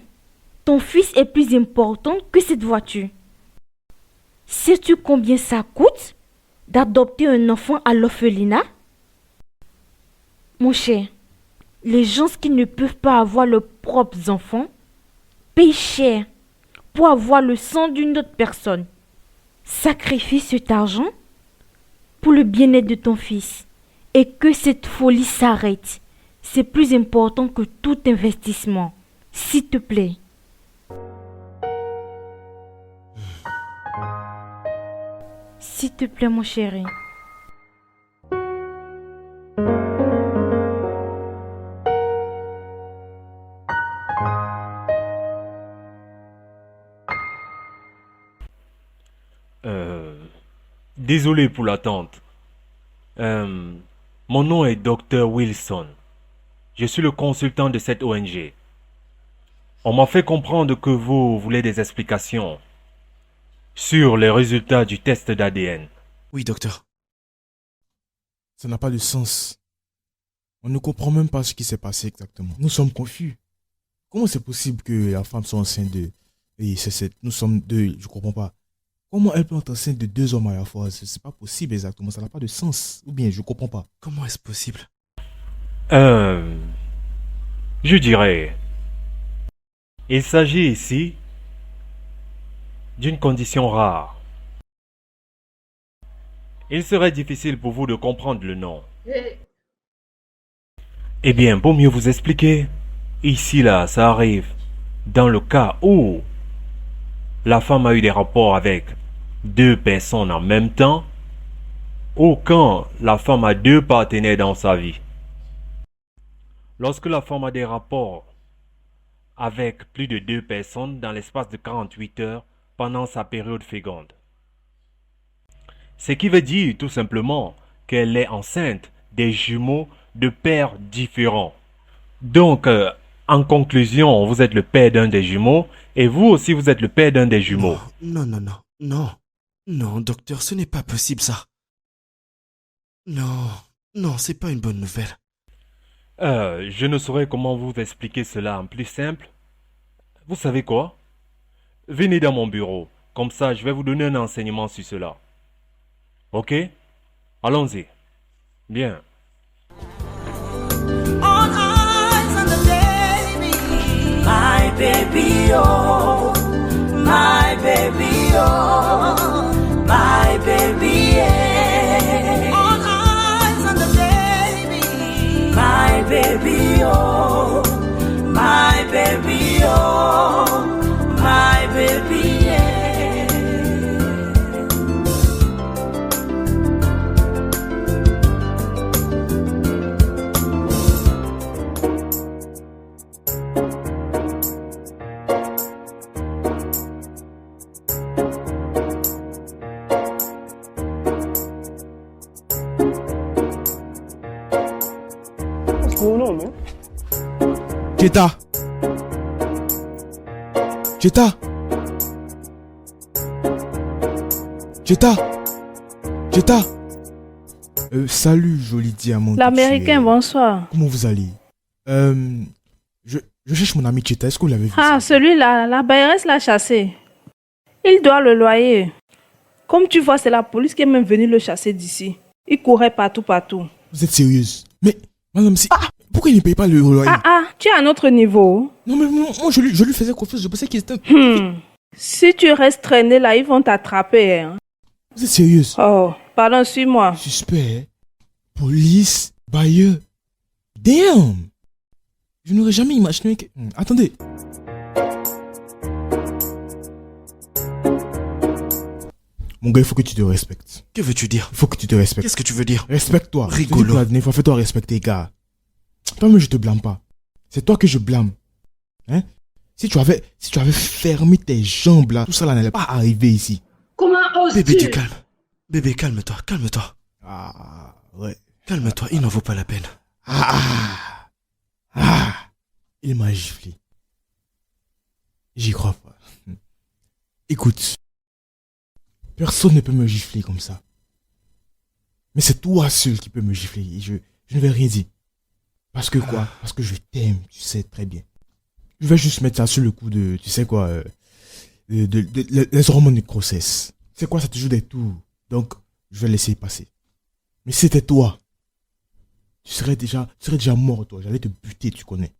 ton fils est plus important que cette voiture. Sais-tu combien ça coûte d'adopter un enfant à l'orphelinat? Mon cher, les gens qui ne peuvent pas avoir leurs propres enfants payent cher pour avoir le sang d'une autre personne. Sacrifie cet argent pour le bien-être de ton fils et que cette folie s'arrête. C'est plus important que tout investissement. S'il te plaît. S'il te plaît, mon chéri.
Désolé pour l'attente. Mon nom est Dr. Wilson. Je suis le consultant de cette ONG. On m'a fait comprendre que vous voulez des explications sur les résultats du test d'ADN.
Oui, docteur.
Ça n'a pas de sens. On ne comprend même pas ce qui s'est passé exactement. Nous sommes confus. Comment c'est possible que la femme soit enceinte de... Et nous sommes deux, je comprends pas. Comment elle peut être enceinte de 2 hommes à la fois? C'est pas possible exactement, ça n'a pas de sens. Ou bien, je comprends pas.
Comment est-ce possible?
Je dirais... Il s'agit ici d'une condition rare. Il serait difficile pour vous de comprendre le nom. Eh bien, pour mieux vous expliquer, ici là, ça arrive dans le cas où la femme a eu des rapports avec 2 personnes en même temps, ou quand la femme a 2 partenaires dans sa vie. Lorsque la femme a des rapports avec plus de 2 personnes dans l'espace de 48 heures pendant sa période féconde. Ce qui veut dire tout simplement qu'elle est enceinte des jumeaux de pères différents. Donc, en conclusion, vous êtes le père d'un des jumeaux et vous aussi vous êtes le père d'un des jumeaux.
Non, non, non, non. Non, docteur, ce n'est pas possible ça. Non, non, c'est pas une bonne nouvelle.
Je ne saurais comment vous expliquer cela en plus simple. Vous savez quoi? Venez dans mon bureau. Comme ça, je vais vous donner un enseignement sur cela. Ok? Allons-y. Bien.
All eyes on the baby, my baby, oh, my baby, oh, my baby, yeah. All eyes on the baby, my baby, oh, my baby, oh, my baby, yeah.
Jetta! Jetta! Jetta! Jetta! Salut, joli diamant.
L'Américain, bonsoir.
Comment vous allez? Je cherche mon ami Jetta. Est-ce que vous l'avez vu?
Ah, celui-là, la bailleresse l'a chassé. Il doit le loyer. Comme tu vois, c'est la police qui est même venue le chasser d'ici. Il courait partout, partout.
Vous êtes sérieuse? Mais, madame, pourquoi il ne paye pas le loyer?
Tu es à un autre niveau.
Non, mais moi, je lui faisais confiance. Je pensais qu'il était...
Si tu restes traîné là, ils vont t'attraper. Hein.
Vous êtes sérieuse?
Oh, pardon, suis-moi.
Suspect, police, bailleur. Damn! Je n'aurais jamais imaginé que... Attendez. Mon gars, il faut que tu te respectes.
Que veux-tu dire?
Il faut que tu te respectes.
Qu'est-ce que tu veux dire?
Respecte-toi.
Rigolo.
La dernière fois, fais-toi respecter, gars. Toi-même, je te blâme pas. C'est toi que je blâme. Hein? Si tu avais fermé tes jambes là, tout ça là n'allait pas arriver ici.
Comment oses-tu?
Bébé, tu calmes. Bébé, calme-toi, calme-toi.
Ah, ouais.
Calme-toi, il n'en vaut pas la peine.
Il m'a giflé. J'y crois pas. Écoute. Personne ne peut me gifler comme ça. Mais c'est toi seul qui peux me gifler. Et je ne vais rien dire. Parce que quoi? Parce que je t'aime, tu sais très bien. Je vais juste mettre ça sur le coup de, tu sais quoi, les hormones de grossesse. C'est quoi, ça te joue des tours. Donc, je vais laisser passer. Mais c'était toi. Tu serais déjà mort, toi. J'allais te buter, tu connais.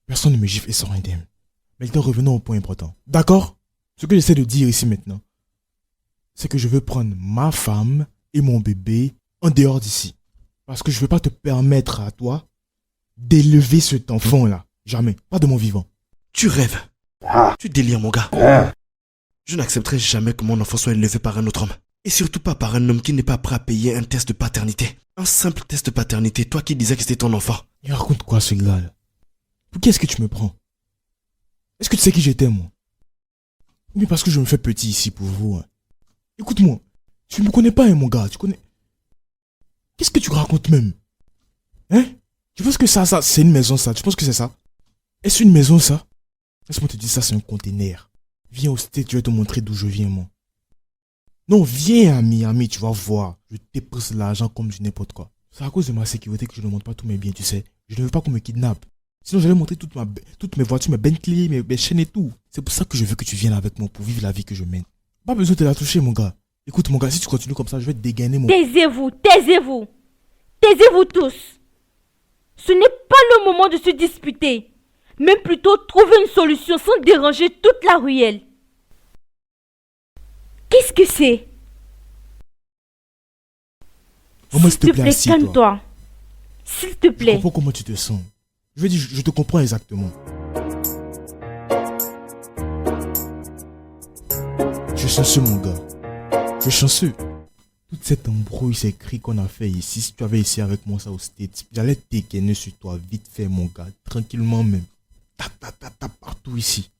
Personne ne me gifle et sort indemne. Maintenant, revenons au point important. D'accord? Ce que j'essaie de dire ici maintenant, c'est que je veux prendre ma femme et mon bébé en dehors d'ici. Parce que je ne veux pas te permettre à toi d'élever cet enfant-là. Jamais. Pas de mon vivant.
Tu rêves. Tu délires, mon gars. Je n'accepterai jamais que mon enfant soit élevé par un autre homme. Et surtout pas par un homme qui n'est pas prêt à payer un test de paternité. Un simple test de paternité, toi qui disais que c'était ton enfant.
Il raconte quoi, ce gars-là? Pour qui est-ce que tu me prends? Est-ce que tu sais qui j'étais, moi? Mais parce que je me fais petit ici pour vous. Hein. Écoute-moi. Tu me connais pas, hein, mon gars. Tu connais... Qu'est-ce que tu racontes même? Hein? Tu penses que ça, c'est une maison, ça? Tu penses que c'est ça? Est-ce une maison, ça? Laisse-moi te dire, ça, c'est un conteneur. Viens au state, je vais te montrer d'où je viens, moi. Non, viens à Miami, tu vas voir. Je dépense l'argent comme du n'importe quoi. C'est à cause de ma sécurité que je ne montre pas tous mes biens, tu sais. Je ne veux pas qu'on me kidnappe. Sinon, j'allais montrer toutes mes voitures, mes Bentley, mes chaînes et tout. C'est pour ça que je veux que tu viennes avec moi pour vivre la vie que je mène. Pas besoin de la toucher, mon gars. Écoute, mon gars, si tu continues comme ça, je vais te dégainer, mon...
Taisez-vous, taisez-vous. Taisez-vous tous. Ce n'est pas le moment de se disputer, mais plutôt trouver une solution sans déranger toute la ruelle. Qu'est-ce que c'est?
Oh, moi,
S'il te plaît,
assieds-toi.
calme-toi. S'il te
Je
plaît.
comprends comment tu te sens. Je veux dire, je te comprends exactement. Je suis chanceux, mon gars. Je suis chanceux. Toute cette embrouille, ces cris qu'on a fait ici, si tu avais essayé avec moi ça au States, j'allais t'égainer sur toi vite fait, mon gars, tranquillement même. Tap, partout ici.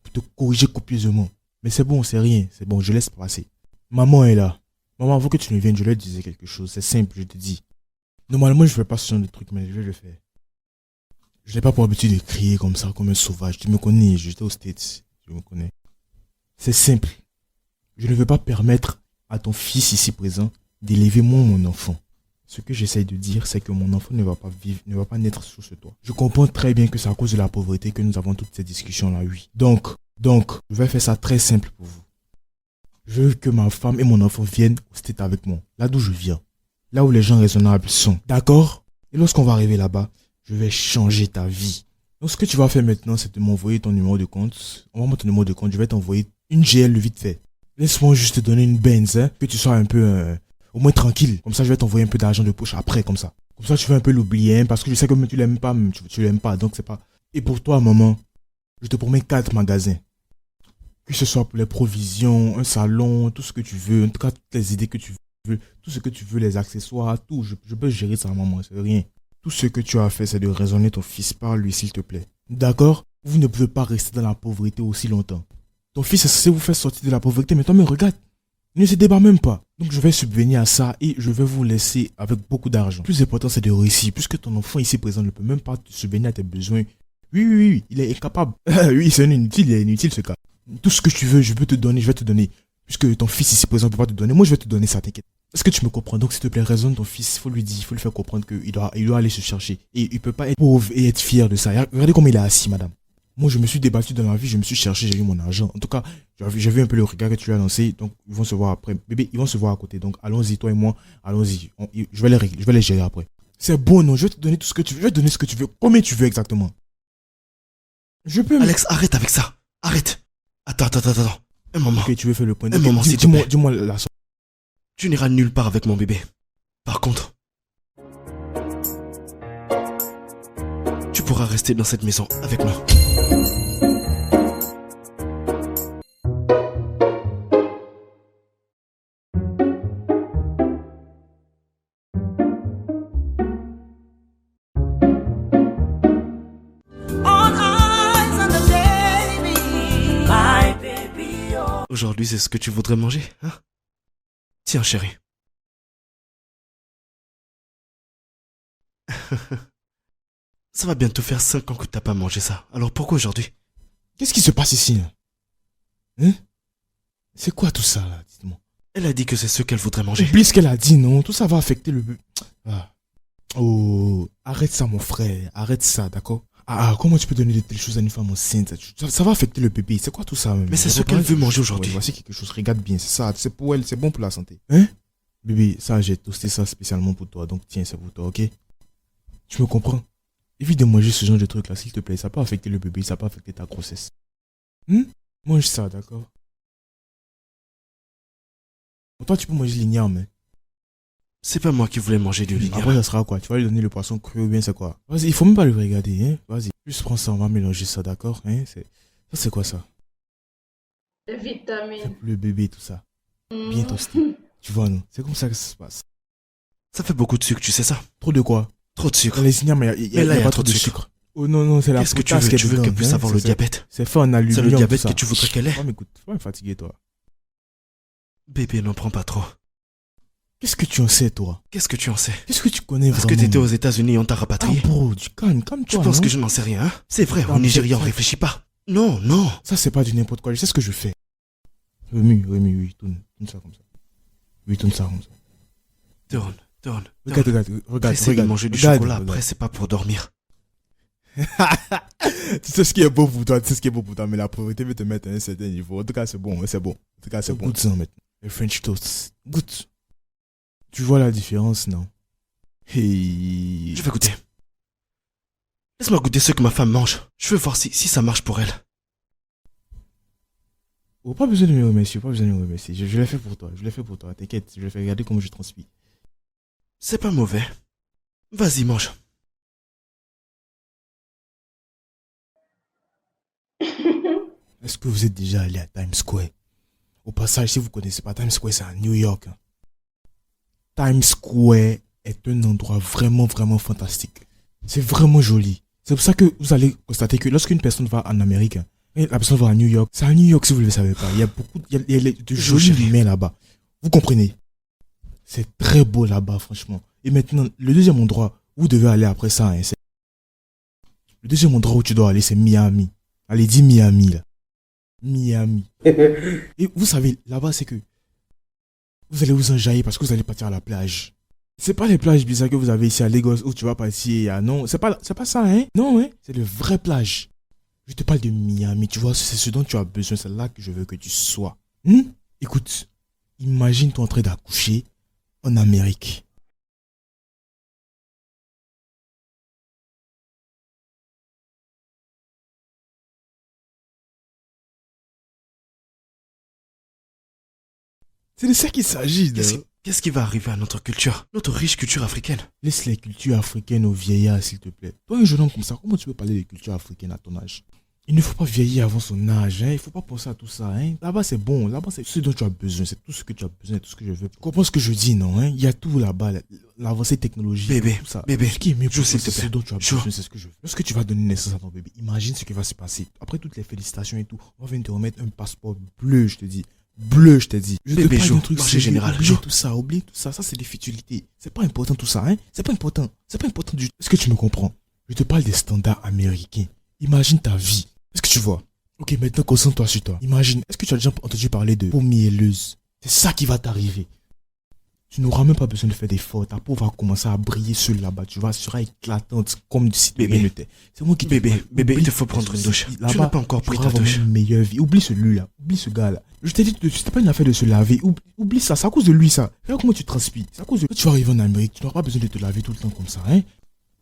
Pour te corriger copieusement. Mais c'est bon, c'est rien. C'est bon, je laisse passer. Maman est là. Maman, avant que tu ne viennes, je lui disais quelque chose. C'est simple, je te dis. Normalement, je ne fais pas ce genre de truc, mais je vais le faire. Je n'ai pas pour habitude de crier comme ça, comme un sauvage. Tu me connais, j'étais aux States. Je me connais. C'est simple. Je ne veux pas permettre à ton fils ici présent d'élever mon enfant. Ce que j'essaye de dire, c'est que mon enfant ne va pas vivre, ne va pas naître sous ce toit. Je comprends très bien que c'est à cause de la pauvreté que nous avons toutes ces discussions-là, oui. Donc, je vais faire ça très simple pour vous. Je veux que ma femme et mon enfant viennent au States avec moi, là d'où je viens. Là où les gens raisonnables sont. D'accord? Et lorsqu'on va arriver là-bas, je vais changer ta vie. Donc ce que tu vas faire maintenant, c'est de m'envoyer ton numéro de compte. Envoie-moi ton numéro de compte, je vais t'envoyer une GL vite fait. Laisse-moi juste te donner une Benz, hein, que tu sois un peu, au moins tranquille. Comme ça, je vais t'envoyer un peu d'argent de poche après, comme ça. Comme ça, tu vas un peu l'oublier, hein, parce que je sais que tu l'aimes pas, tu l'aimes pas, donc c'est pas... Et pour toi, maman, je te promets 4 magasins. Que ce soit pour les provisions, un salon, tout ce que tu veux, en tout cas, toutes les idées que tu veux, tout ce que tu veux, les accessoires, tout, je peux gérer ça, maman, c'est rien. Tout ce que tu as fait, c'est de raisonner ton fils par lui, s'il te plaît. D'accord? Vous ne pouvez pas rester dans la pauvreté aussi longtemps. Ton fils est censé vous faire sortir de la pauvreté, mais toi, mais regarde, il ne se débat même pas. Donc je vais subvenir à ça et je vais vous laisser avec beaucoup d'argent. Le plus important, c'est de réussir, puisque ton enfant ici présent ne peut même pas subvenir à tes besoins. Oui, il est incapable. Oui, c'est un inutile, il est inutile ce cas. Tout ce que tu veux, je peux te donner, je vais te donner. Puisque ton fils ici présent ne peut pas te donner, moi je vais te donner ça, t'inquiète. Est-ce que tu me comprends? Donc s'il te plaît, raisonne ton fils, il faut lui dire, il faut lui faire comprendre qu'il doit aller se chercher. Et il peut pas être pauvre et être fier de ça. Regardez comment il est assis, madame. Moi je me suis débattu dans la vie, je me suis cherché, j'ai eu mon argent. En tout cas, j'ai vu un peu le regard que tu lui as lancé, donc ils vont se voir après. Bébé, ils vont se voir à côté, donc allons-y, toi et moi, allons-y. Je vais les régler, je vais les gérer après. C'est bon, non, je vais te donner tout ce que tu veux, je vais te donner ce que tu veux, combien tu veux exactement. Je peux...
Alex, arrête avec ça. Arrête. Attends. Un moment.
Ok, tu veux faire le point.
Un moment, s'il te plaît.
Dis-moi la somme.
Tu n'iras nulle part avec mon bébé. Par contre, tu pourras rester dans cette maison avec moi.
All eyes on the baby, my baby. Oh.
Aujourd'hui, c'est ce que tu voudrais manger, hein? Tiens, chérie. Ça va bientôt faire 5 ans que t'as pas mangé ça. Alors pourquoi aujourd'hui?
Qu'est-ce qui se passe ici, là? Hein? C'est quoi tout ça, là? Dites-moi.
Elle a dit que c'est ce qu'elle voudrait manger.
Oublie ce qu'elle a dit, non? Tout ça va affecter le... Ah. Oh, arrête ça, mon frère. Arrête ça, d'accord? Comment tu peux donner de telles choses à une femme enceinte? Ça va affecter le bébé. C'est quoi tout ça, même?
Mais c'est ce qu'elle veut manger aujourd'hui.
Ouais, voici quelque chose. Regarde bien, c'est ça. C'est pour elle, c'est bon pour la santé. Hein? Bébé, ça, j'ai toasté ça spécialement pour toi. Donc, tiens, c'est pour toi, ok? Tu me comprends? Évite de manger ce genre de truc là, s'il te plaît. Ça peut affecter le bébé, ça peut affecter ta grossesse. Mange ça, d'accord? Pour toi, tu peux manger l'igname, hein?
C'est pas moi qui voulais manger du ligname.
Après, ça sera quoi? Tu vas lui donner le poisson cru ou bien c'est quoi? Vas-y, il faut même pas le regarder, hein? Vas-y, juste prends ça, on va mélanger ça, d'accord? Hein? Ça, c'est quoi ça?
Les vitamines.
Le bébé, tout ça. Bien toasté. Tu vois, non? C'est comme ça que ça se passe.
Ça fait beaucoup de sucre, tu sais ça?
Trop de quoi?
Trop de sucre.
Dans les ignames, il y a pas trop de sucre. Oh non, c'est la
Qu'est-ce que tu
potasse
veux?
qui est
Tu veux
dedans,
qu'elle puisse
hein?
avoir le diabète?
C'est fait en aluminium.
C'est le diabète
tout ça.
que tu voudrais qu'elle ait?
Oh, mais écoute, faut pas me fatiguer, toi.
Bébé, n'en prends pas trop.
Qu'est-ce que tu en sais, toi?
Qu'est-ce que tu en sais?
Qu'est-ce que tu connais
Parce
vraiment?
que t'étais aux États-Unis et on t'a rapatrié.
Ah, bro, tu calme-toi.
Tu penses
non?
que je n'en sais rien, hein? C'est vrai,
Non,
au
mais
Nigeria, on
c'est-
réfléchit pas. Non, non.
Ça, c'est pas du n'importe quoi. Je sais ce que je fais. Rémi, oui, tourne ça comme ça. Oui, tourne ça comme ça.
Tourne.
Regarde.
Essaye de manger du chocolat, après c'est pas pour dormir.
Tu sais ce qui est beau pour toi, mais la pauvreté veut te mettre à un certain niveau. En tout cas, c'est bon. En tout cas, c'est bon. Goûte ça maintenant. Le French toast. Goûte. Tu vois la différence, non? Hey.
Je vais goûter. Laisse-moi goûter ce que ma femme mange. Je veux voir si ça marche pour elle.
Oh, pas besoin de me remercier, Je l'ai fait pour toi, T'inquiète, je vais faire regarder comment je transpire.
C'est pas mauvais. Vas-y, mange.
Est-ce que vous êtes déjà allé à Times Square? Au passage, si vous connaissez pas Times Square, c'est à New York. Hein. Times Square est un endroit vraiment fantastique. C'est vraiment joli. C'est pour ça que vous allez constater que lorsqu'une personne va en Amérique, et la personne va à New York, c'est à New York si vous ne le savez pas. Il y a de jolis humains là-bas. Vous comprenez? C'est très beau là-bas, franchement. Et maintenant, le deuxième endroit où vous devez aller après ça, hein, le deuxième endroit où tu dois aller, c'est Miami. Allez, dis Miami, là. Miami. Et vous savez, là-bas, c'est que vous allez vous enjailler parce que vous allez partir à la plage. C'est pas les plages bizarres que vous avez ici à Lagos où tu vas partir à... Non, c'est pas ça, hein. Non, hein. C'est les vraies plages. Je te parle de Miami, tu vois, c'est ce dont tu as besoin, c'est là que je veux que tu sois. Écoute, imagine-toi en train d'accoucher en Amérique. C'est de ça qu'il s'agit.
Qu'est-ce qui va arriver à notre culture? Notre riche culture africaine?
Laisse les cultures africaines aux vieillards, s'il te plaît. Toi, un jeune homme comme ça, comment tu peux parler de culture africaine à ton âge? Il ne faut pas vieillir avant son âge, hein. Il ne faut pas penser à tout ça, hein. Là-bas, c'est bon. Là-bas, c'est ce dont tu as besoin. C'est tout ce que tu as besoin, tout ce que je veux. Tu comprends ce que je dis, non, hein? Il y a tout là-bas, l'avancée technologique,
bébé,
tout ça.
Bébé,
ce qui est mieux pour toi,
s'il te
c'est
plaît.
ce dont tu as besoin, c'est ce que je veux. Lorsque tu vas donner naissance à ton bébé, imagine ce qui va se passer. Après toutes les félicitations et tout, on va te remettre un passeport bleu, je te dis. Bleu, je t'ai dit. Je
Bébé,
te parle d'un truc
marché général.
Oublie tout ça. Ça, c'est des futilités. C'est pas important tout ça, hein. C'est pas important du tout. Est-ce que tu me comprends? Je te parle des standards américains. Imagine ta vie. Est-ce que tu vois? Ok, maintenant, concentre-toi sur toi. Imagine, est-ce que tu as déjà entendu parler de peau mielleuse? C'est ça qui va t'arriver. Tu n'auras même pas besoin de faire d'efforts. Ta peau va commencer à briller seule là-bas. Tu vois, elle sera éclatante comme si de rien n'était. C'est moi qui te
Bébé, il te faut prendre une douche. Tu n'as pas encore pris ta douche.
Une meilleure vie. Oublie celui-là. Oublie ce gars-là. Je t'ai dit, c'est pas une affaire de se laver. Oublie ça. C'est à cause de lui, ça. Regarde comment tu transpires. C'est à cause de... Quand tu vas arriver en Amérique, tu n'auras pas besoin de te laver tout le temps comme ça, hein.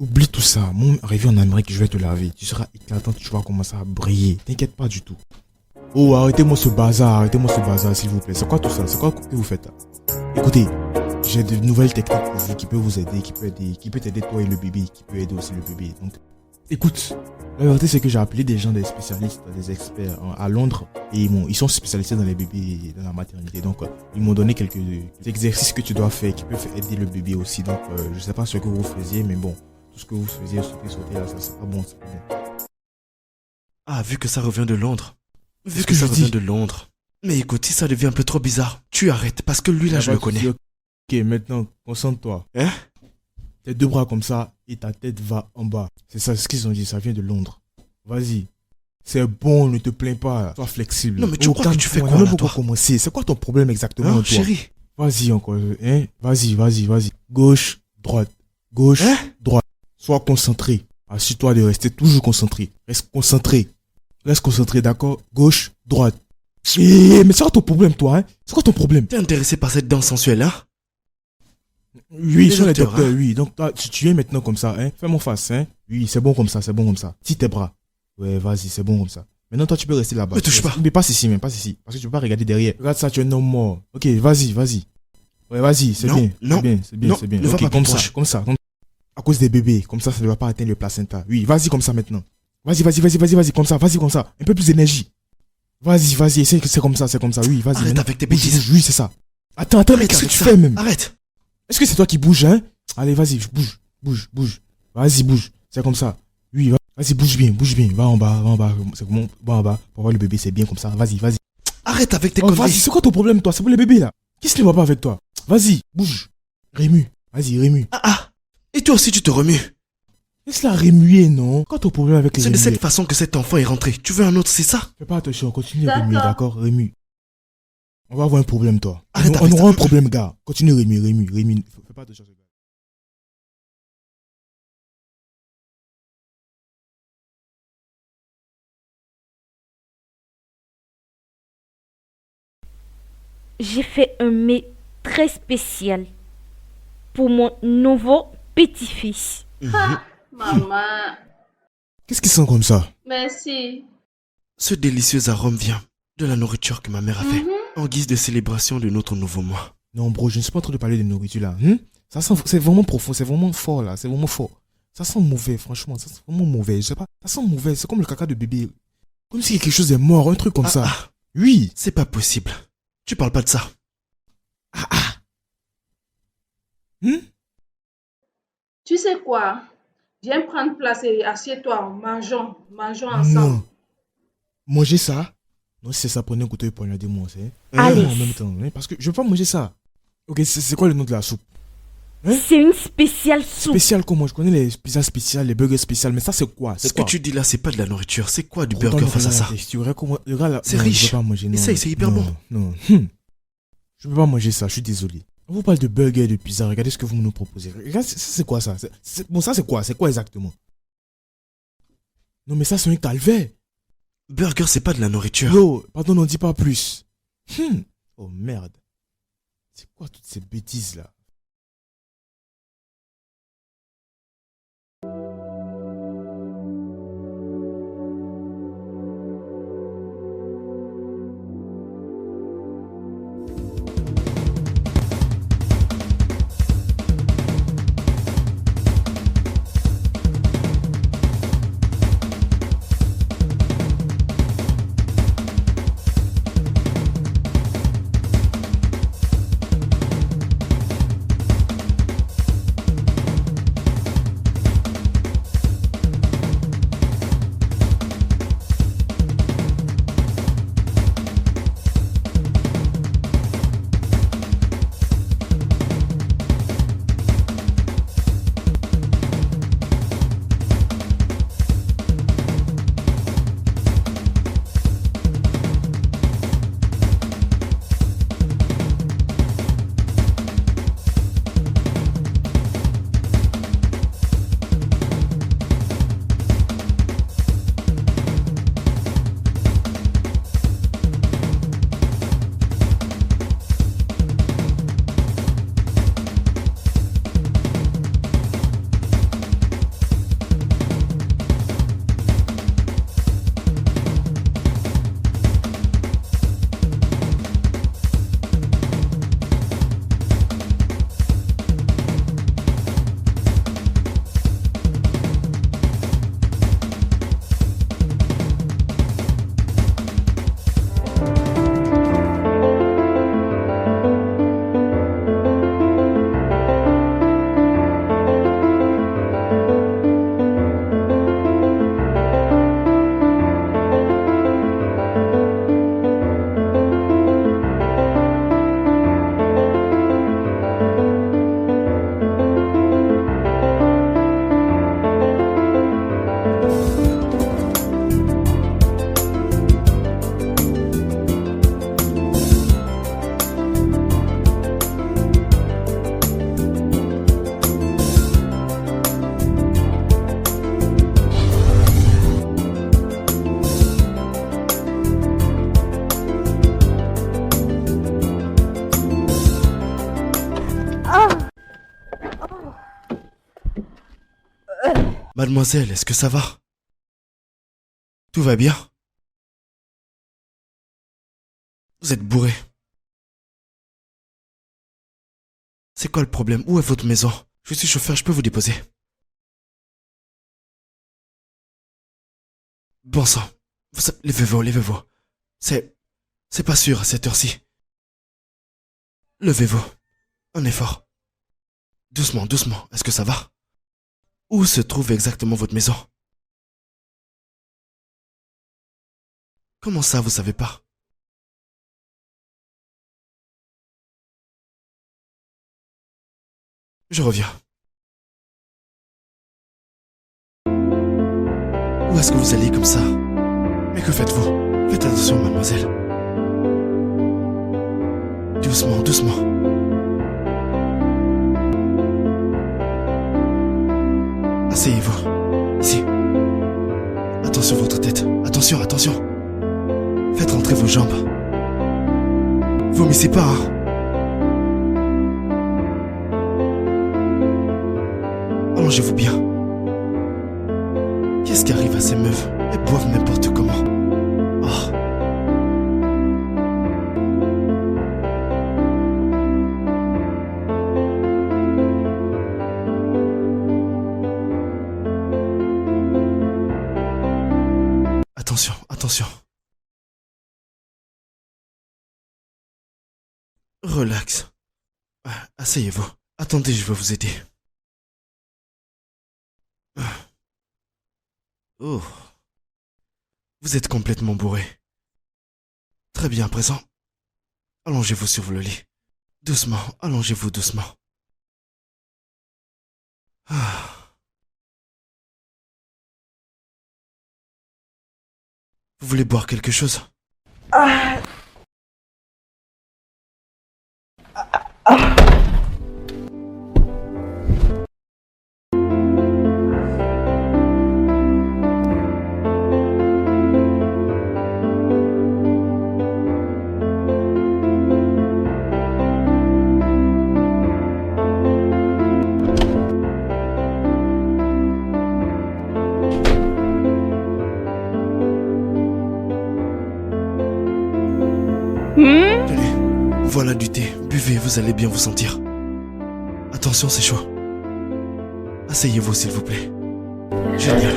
Oublie tout ça. Moi, arrivé en Amérique, je vais te laver. Tu seras éclatante. Tu vas commencer à briller. T'inquiète pas du tout. Oh, arrêtez-moi ce bazar, s'il vous plaît. C'est quoi tout ça? C'est quoi que vous faites là? Écoutez, j'ai de nouvelles techniques pour vous qui peuvent vous aider, qui peut t'aider toi et le bébé, qui peut aider aussi le bébé. Donc, écoute, la vérité c'est que j'ai appelé des gens, des spécialistes, des experts à Londres et ils sont spécialisés dans les bébés et dans la maternité. Donc, ils m'ont donné quelques exercices que tu dois faire qui peuvent aider le bébé aussi. Donc, je sais pas ce que vous faisiez, mais bon, tout ce que vous faisiez, sauter là, ça c'est pas bon, c'est pas bien.
Ah, vu que ça revient de Londres.
C'est ce que je dis.
Mais écoute, si ça devient un peu trop bizarre, tu arrêtes parce que lui là, je le connais.
Ok, maintenant, concentre-toi.
Hein?
Tes deux bras comme ça et ta tête va en bas. C'est ça, ce qu'ils ont dit, ça vient de Londres. Vas-y. C'est bon, ne te plains pas. Sois flexible.
Non, mais tu crois que tu fais quoi là, toi?
Commencer. C'est quoi ton problème exactement,
Hein,
toi?
chérie?
Vas-y encore, hein? Vas-y. Gauche, droite. Gauche,
Hein?
droite. Sois concentré. Assure-toi de rester toujours concentré. Reste concentré, d'accord? Gauche, droite. Mais c'est quoi ton problème, toi, hein? C'est quoi ton problème?
T'es intéressé par cette danse sensuelle, hein?
Oui, ils sont les
docteurs,
docteurs,
hein?
oui. Donc, toi, tu es maintenant comme ça, hein? Fais-moi face, hein? Oui, c'est bon comme ça. Tire tes bras. Ouais, vas-y, c'est bon comme ça. Maintenant, toi, tu peux rester là-bas.
Me touche pas.
Mais pas ici, même, Parce que tu peux pas regarder derrière. Regarde ça, tu es non mort. Ok, vas-y. Ouais, vas-y, c'est
Non,
bien.
non,
C'est bien.
ne va
Ok,
pas
comme
plus
ça,
proche.
comme ça. À cause des bébés, comme ça ne va pas atteindre le placenta. Oui, vas-y comme ça maintenant. Vas-y, comme ça. Un peu plus d'énergie. Vas-y, essaye que c'est comme ça. Oui, vas-y.
Arrête
maintenant.
avec tes
Bouge,
bêtises.
oui, c'est ça. Attends, mais qu'est-ce que tu fais même?
Arrête.
Est-ce que c'est toi qui bouges, hein? Allez, vas-y, bouge. Vas-y, bouge. C'est comme ça. Oui, vas-y, bouge bien. Va en bas. C'est bon, va en bas. Pour voir le bébé, c'est bien comme ça. Vas-y.
Arrête avec tes
Oh, vas-y,
conneries.
c'est quoi ton problème, toi? C'est pour le bébé, là. Qu'est-ce qui ne va pas avec toi? Vas-y, bouge. Remue. Vas-y, remue.
Ah. Et toi aussi tu te remues.
Laisse-la remuer, non? Quand ton problème avec les
C'est de
remuer.
cette façon que cet enfant est rentré. Tu veux un autre, c'est ça?
Fais pas attention, continue à remuer, d'accord? Remue. On va avoir un problème, toi.
Arrête
on
avec
aura
ça.
un problème, gars. Continue à remue. Fais pas attention, gars.
J'ai fait un mets très spécial pour mon nouveau petit-fils.
Maman,
Qu'est-ce qui sent comme ça?
merci.
Ce délicieux arôme vient de la nourriture que ma mère a fait en guise de célébration de notre nouveau mois.
Non, bro, je ne suis pas en train de parler de nourriture, là. Ça sent, c'est vraiment profond, c'est vraiment fort, là. C'est vraiment fort. Ça sent mauvais, franchement. Ça sent vraiment mauvais. Je sais pas. Ça sent mauvais. C'est comme le caca de bébé. Comme si quelque chose est mort, un truc comme ça. Oui.
C'est pas possible. Tu parles pas de ça.
Tu sais quoi? Viens prendre place et assieds-toi. Mangeons ensemble.
Non. Manger ça? Non, si c'est ça, prenez un couteau et poignardez-moi, c'est.
Allez.
En même temps, hein, parce que je veux pas manger ça. Ok, c'est quoi le nom de la soupe? Hein?
C'est une spéciale soupe.
Spécial comment? Je connais les pizzas spéciales, les burgers spéciales, mais ça c'est quoi? C'est
Ce que
quoi?
tu dis là, c'est pas de la nourriture. C'est quoi du
Pourtant,
burger
le
face à
gars,
ça?
la texture, regarde le gars là,
C'est
non,
riche.
Je peux pas manger, non.
Essaye, c'est hyper
Non,
bon.
Non. Je peux pas manger ça, je suis désolé. On vous parle de burger et de pizza, regardez ce que vous nous proposez. Regarde, c'est quoi ça? Bon, ça c'est quoi? C'est quoi exactement? Non, mais ça c'est un calvaire.
Burger, c'est pas de la nourriture.
Yo, pardon, n'en dis pas plus. Oh merde. C'est quoi toutes ces bêtises là?
Mademoiselle, est-ce que ça va? Tout va bien? Vous êtes bourré. C'est quoi le problème? Où est votre maison? Je suis chauffeur, je peux vous déposer. Bon sang. Levez-vous, levez-vous. C'est pas sûr à cette heure-ci. Levez-vous. Un effort. Doucement, doucement. Est-ce que ça va? Où se trouve exactement votre maison? Comment ça, vous savez pas? Je reviens. Où est-ce que vous allez comme ça? Mais que faites-vous? Faites attention, mademoiselle. Doucement, doucement. Asseyez-vous. Ici. Attention votre tête. Attention, attention. Faites rentrer vos jambes. Vomissez pas, hein. Allongez-vous bien. Qu'est-ce qui arrive à ces meufs? Elles boivent n'importe comment. Oh. Attention, attention. Relax. Asseyez-vous. Attendez, je vais vous aider. Oh. Vous êtes complètement bourré. Très bien, à présent. Allongez-vous sur le lit. Doucement, allongez-vous doucement. Ah. Vous voulez boire quelque chose? Tenez, voilà du thé. Buvez, vous allez bien vous sentir. Attention, c'est chaud. Asseyez-vous, s'il vous plaît. Génial.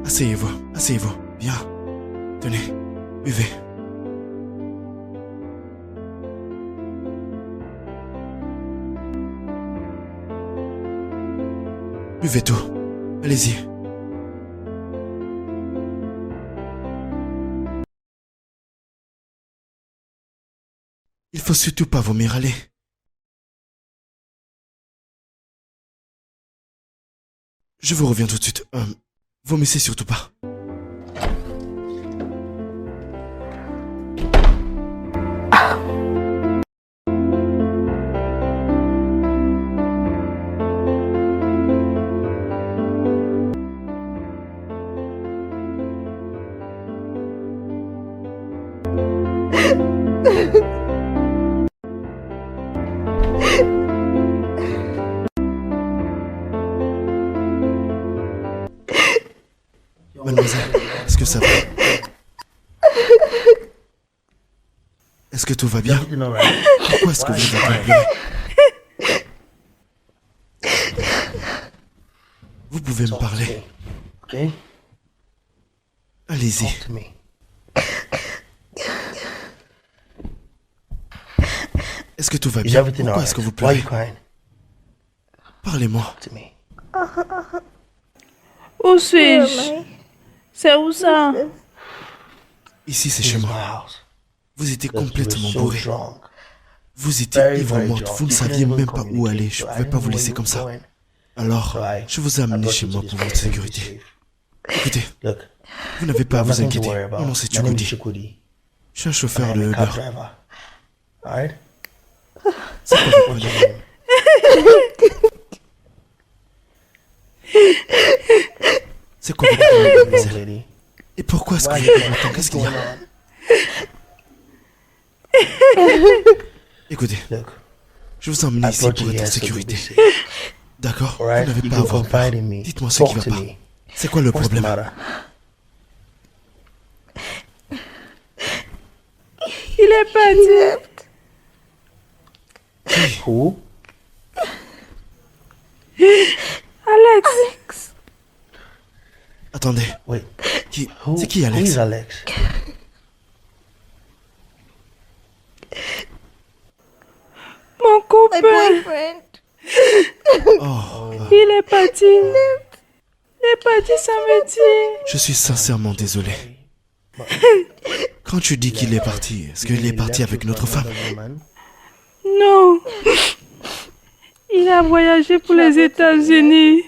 Asseyez-vous, asseyez-vous. Bien. Tenez, buvez. Buvez tout. Allez-y. Il faut surtout pas vomir, allez. Je vous reviens tout de suite. Vomissez surtout pas. Mademoiselle, est-ce que ça va? Est-ce que tout va bien? Pourquoi est-ce que vous êtes en train de pleurer? Vous pouvez me parler.
Okay?
Allez-y.
To me.
Est-ce que tout va
Is
bien?
everything
Pourquoi
alright?
est-ce que vous
Why are you
pleurez?
crying?
Parlez-moi.
To me.
Où suis-je? C'est où ça?
Ici, c'est
This
chez
is my
moi.
house.
Vous étiez
Look, you were
complètement
so
bourré.
drunk.
Vous étiez
Very,
ivre
very
morte.
drunk.
Vous ne
You
saviez
couldn't
même
even
pas où aller. Je
communicate,
ne
so I
pouvais
didn't
pas
know
vous
where
laisser
you
comme
were
ça.
going.
Alors,
So
je vous ai
I
amené
brought
chez
you
moi
to
pour
this
votre
place to be
sécurité.
safe.
Écoutez,
Look,
vous n'avez pas à
you have
vous
nothing to
inquiéter.
worry about.
Mon nom, c'est
My name is
Chukwudi.
Chukwudi.
Je suis un
I
chauffeur
am
de
a cab
Uber.
driver. Alright?
C'est quoi votre
What's your
problème?
name?
C'est quoi votre problème,
Young
mademoiselle?
lady.
Et pourquoi est-ce que
Why
vous
you
pleurez autant? Qu'est-ce qu'il y
going
a?
on?
Écoutez,
Look,
je vous ai emmené
I
ici
brought
pour
you
être en
here so you'll be
sécurité.
safe.
D'accord? Vous
Alright?
n'avez
You
pas à
can
avoir peur.
confide in me.
Dites-moi ce qui
Talk
va
to
pas.
me.
C'est quoi le
What's the
problème?
matter?
Il est parti.
Who?
Alex.
Attendez,
Wait.
c'est qui
Who
Alex?
is Alex?
Mon copain.
Oh,
Il est parti. Il est parti samedi.
je suis sincèrement désolé. Quand tu dis qu'il est parti, est-ce qu'il est parti avec une autre femme?
Non. Il a voyagé pour les États-Unis.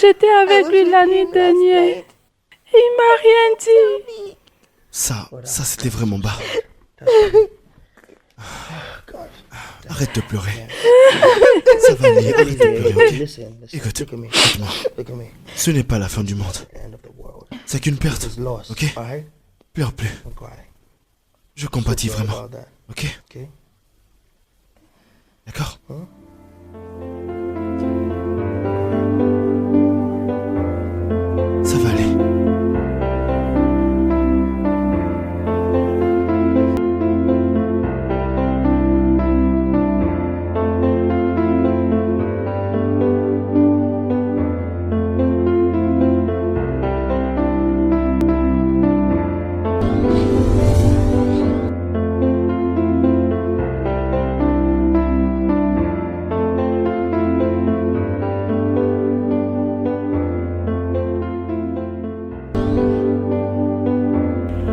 J'étais avec lui la nuit dernière. Il m'a rien dit.
Ça c'était vraiment bas. Arrête de pleurer. Ça va aller, arrête de pleurer, ok? Écoute, écoute-moi. Ce n'est pas la fin du monde. C'est qu'une perte, ok? Pleure plus. Je compatis vraiment, ok? D'accord? Ça va aller.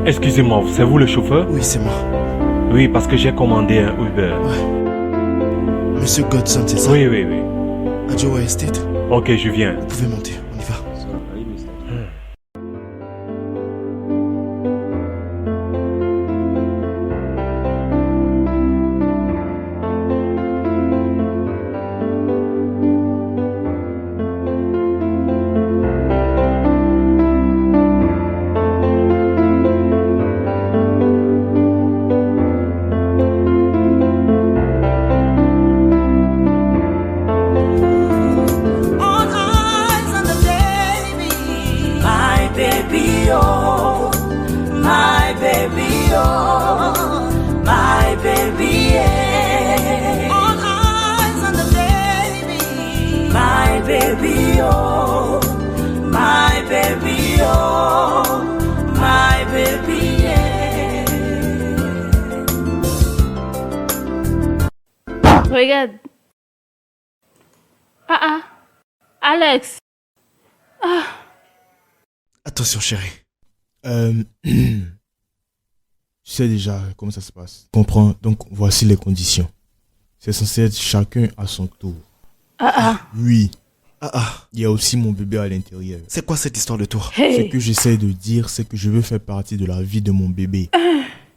Excusez-moi, c'est vous le chauffeur?
Oui, c'est moi.
Oui, parce que j'ai commandé un Uber.
Ouais. Monsieur Godson, c'est ça?
Oui, oui, oui.
À Joe Estate.
Ok, je viens.
Vous pouvez monter, on y va.
All eyes on the baby, my baby, oh, my baby, oh, my baby, yeah. All eyes on the baby, my baby, oh, my baby, oh, my baby, yeah.
Regarde. Alex.
Attention, chérie.
Tu sais déjà comment ça se passe. Comprends, donc voici les conditions. C'est censé être chacun à son tour. Oui, il y a aussi mon bébé à l'intérieur.
C'est quoi cette histoire de tour?
Ce que j'essaie de dire, c'est que je veux faire partie de la vie de mon bébé.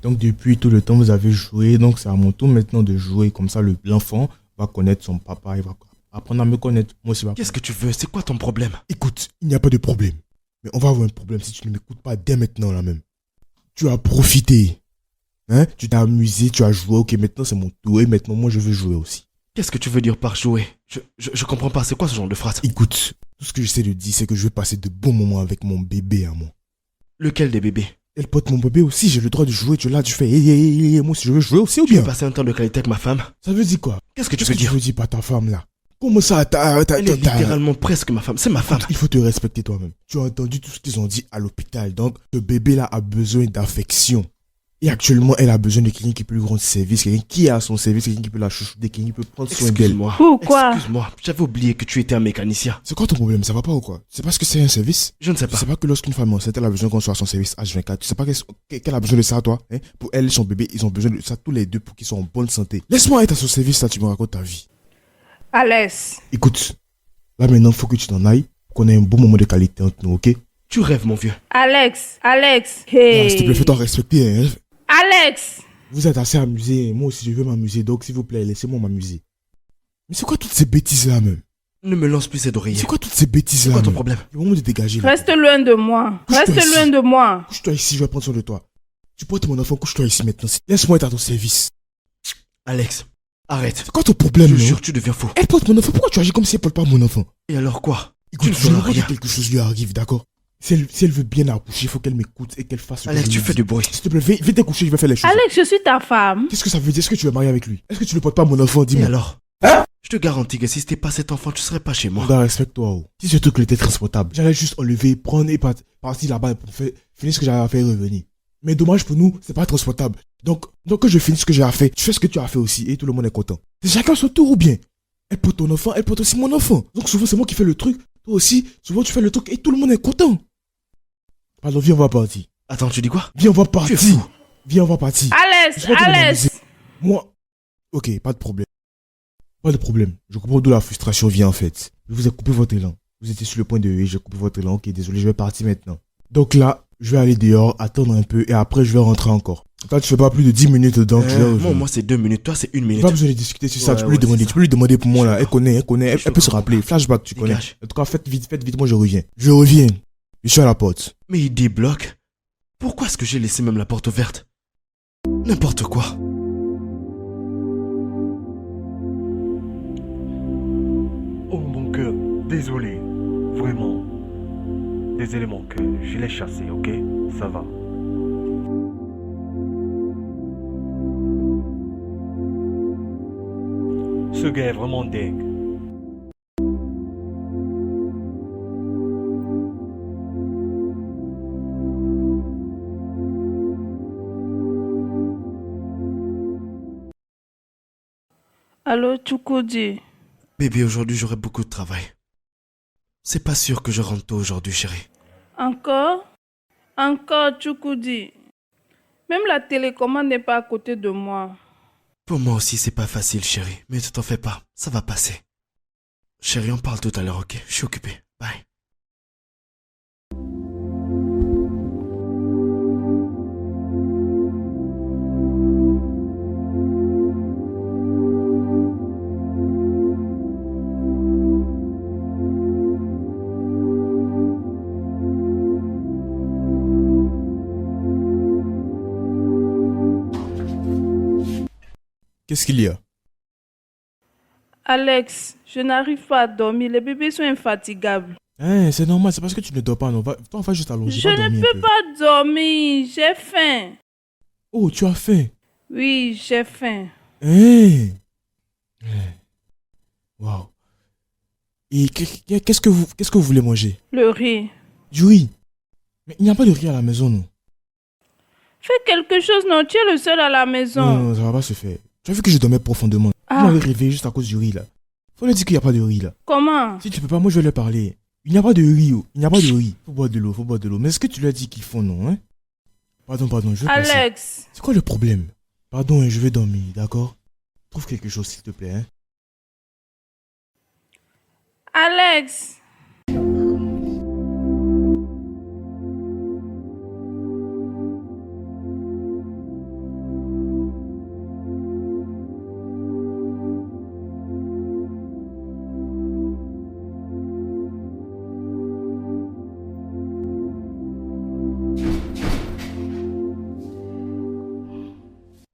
Donc depuis tout le temps, vous avez joué, donc c'est à mon tour maintenant de jouer. Comme ça, l'enfant va connaître son papa, il va apprendre à me connaître. Moi aussi,
Qu'est-ce que tu veux? C'est quoi ton problème?
Écoute, il n'y a pas de problème. Mais on va avoir un problème si tu ne m'écoutes pas dès maintenant là même. Tu as profité. Hein? Tu t'es amusé, tu as joué. Ok, maintenant c'est mon tour et maintenant moi je veux jouer aussi.
Qu'est-ce que tu veux dire par jouer? Je comprends pas, c'est quoi ce genre de phrase?
Écoute, tout ce que j'essaie de dire, c'est que je veux passer de bons moments avec mon bébé à moi.
Lequel des bébés?
Elle porte mon bébé aussi, j'ai le droit de jouer. Tu es là, tu fais moi si je veux jouer aussi ou
Tu
bien?
veux passer un temps de qualité avec ma femme?
Ça veut dire quoi?
Qu'est-ce que tu
Qu'est-ce
veux
que
dire?
tu veux dire par ta femme là? Comment ça,
Elle est littéralement presque ma femme, c'est ma femme.
Il faut te respecter toi-même. Tu as entendu tout ce qu'ils ont dit à l'hôpital. Donc, ce bébé-là a besoin d'affection. Et actuellement, elle a besoin de quelqu'un qui peut lui rendre service, quelqu'un qui est à son service, quelqu'un qui peut la chouchouter, quelqu'un qui peut prendre soin d'elle.
Excuse-moi.
Pourquoi?
Excuse-moi, j'avais oublié que tu étais un mécanicien.
C'est quoi ton problème? Ça va pas ou quoi? C'est parce que c'est un service?
Je ne sais
Tu
pas.
sais pas que lorsqu'une femme est enceinte, elle a besoin qu'on soit à son service H24. Tu sais pas qu'elle a besoin de ça, toi? Hein? Pour elle et son bébé, ils ont besoin de ça tous les deux pour qu'ils soient en bonne santé. Laisse-moi être à son service, là, tu me racontes ta vie.
Alex.
Écoute, là maintenant, faut que tu t'en ailles, qu'on ait un bon moment de qualité entre nous, ok?
Tu rêves, mon vieux.
Alex.
Ah, s'il te plaît, fais-toi respecter, hein?
Alex.
Vous êtes assez amusé, moi aussi je veux m'amuser, donc s'il vous plaît, laissez-moi m'amuser. Mais c'est quoi toutes ces bêtises-là, même?
Ne me lance plus ces oreillers.
C'est quoi toutes ces bêtises-là?
C'est quoi ton
même
problème?
Le moment de dégager. Là.
Reste loin de moi.
Couche-toi
Reste
ici.
loin de moi.
Couche-toi ici, je vais prendre soin de toi. Tu portes mon enfant, couche-toi ici maintenant. Laisse-moi être à ton service.
Alex, arrête.
C'est quoi ton problème,
Je
non?
jure, tu deviens fou.
Elle porte mon enfant, pourquoi tu agis comme si elle porte pas mon enfant?
Et alors quoi?
Écoute,
Tu
je
ne
veux
feras
que
rien.
quelque chose lui arrive, d'accord? Si elle veut bien accoucher, il faut qu'elle m'écoute et qu'elle fasse ce que
Alex,
je
tu
lui
fais
dis.
du bruit.
S'il te plaît, viens te coucher, je vais faire les choses.
Alex, je suis ta femme.
Qu'est-ce que ça veut dire? Est-ce que tu veux marier avec lui? Est-ce que tu ne portes pas mon enfant?
Et
Dis-moi.
alors? Je te garantis que si c'était pas cet enfant, tu serais pas chez moi.
Regarde, respecte-toi. Oh. Si ce truc était transportable, j'allais juste enlever, prendre et partir là-bas pour finir ce que j'avais à faire et revenir. Mais dommage pour nous, c'est pas transportable. Donc que je finisse ce que j'ai à faire, tu fais ce que tu as fait aussi et tout le monde est content. C'est chacun son tour ou bien? Elle porte ton enfant, elle porte aussi mon enfant. Donc souvent c'est moi qui fais le truc, toi aussi, souvent tu fais le truc et tout le monde est content. Pardon, viens, on va partir.
Attends, tu dis quoi?
Viens, on va partir.
fou.
Viens, on va partir.
Alès,
Je vais te
Alès.
demander. Moi. Ok, pas de problème. Pas de problème. Je comprends d'où la frustration vient en fait. Je vous ai coupé votre élan. Vous étiez sur le point de rire, j'ai coupé votre élan. Ok, désolé, je vais partir maintenant. Donc là, je vais aller dehors, attendre un peu et après je vais rentrer encore. Toi, tu fais pas plus de 10 minutes dedans, tu vas revenir.
Moi c'est 2 minutes, toi c'est 1 minute.
Pas besoin de discuter sur ça,
Ouais,
tu peux lui
ouais,
demander,
c'est
tu peux lui demander pour moi là. Elle connaît, elle
Je
peut se
comprends.
rappeler. Flashback, tu connais.
Dégage.
En tout cas, faites vite, moi je reviens. Je reviens. Je suis à la porte.
Mais il débloque. Pourquoi est-ce que j'ai laissé même la porte ouverte? N'importe quoi.
Oh mon cœur, désolé, vraiment. Désolé mon cœur, je l'ai chassé, ok? Ça va. Ce gars est vraiment dingue.
Allô, Chukwudi.
Bébé, aujourd'hui j'aurai beaucoup de travail. C'est pas sûr que je rentre tôt aujourd'hui, chérie.
Encore? Encore, Chukwudi. Même la télécommande n'est pas à côté de moi.
Pour moi aussi c'est pas facile, chérie. Mais ne t'en fais pas, ça va passer. Chérie, on parle tout à l'heure, ok? Je suis occupé. Bye.
Qu'est-ce qu'il y a?
Alex, je n'arrive pas à dormir. Les bébés sont infatigables.
Hein, c'est normal, c'est parce que tu ne dors pas, non. Toi, on va juste allonger.
Je
va dormir
ne
un
peux
peu.
pas dormir. J'ai faim.
Oh, tu as faim.
Oui, j'ai faim.
Hein? Waouh. Et qu'est-ce que vous voulez manger?
Le riz.
Du riz. Mais il n'y a pas de riz à la maison, non?
Fais quelque chose, non? Tu es le seul à la maison.
Non, ça va pas se faire. Tu as vu que je dormais profondément.
Ah.
Vous m'avez réveillé juste à cause du riz, là. Faut leur dire qu'il n'y a pas de riz, là.
Comment?
Si tu peux pas, moi je vais leur parler. Il n'y a pas de riz, oh. Il n'y a pas de riz. Faut boire de l'eau. Mais est-ce que tu leur as dit qu'ils font, non, hein? Pardon, je vais passer.
Alex.
C'est quoi le problème? Pardon, hein, je vais dormir, d'accord? Trouve quelque chose, s'il te plaît, hein?
Alex.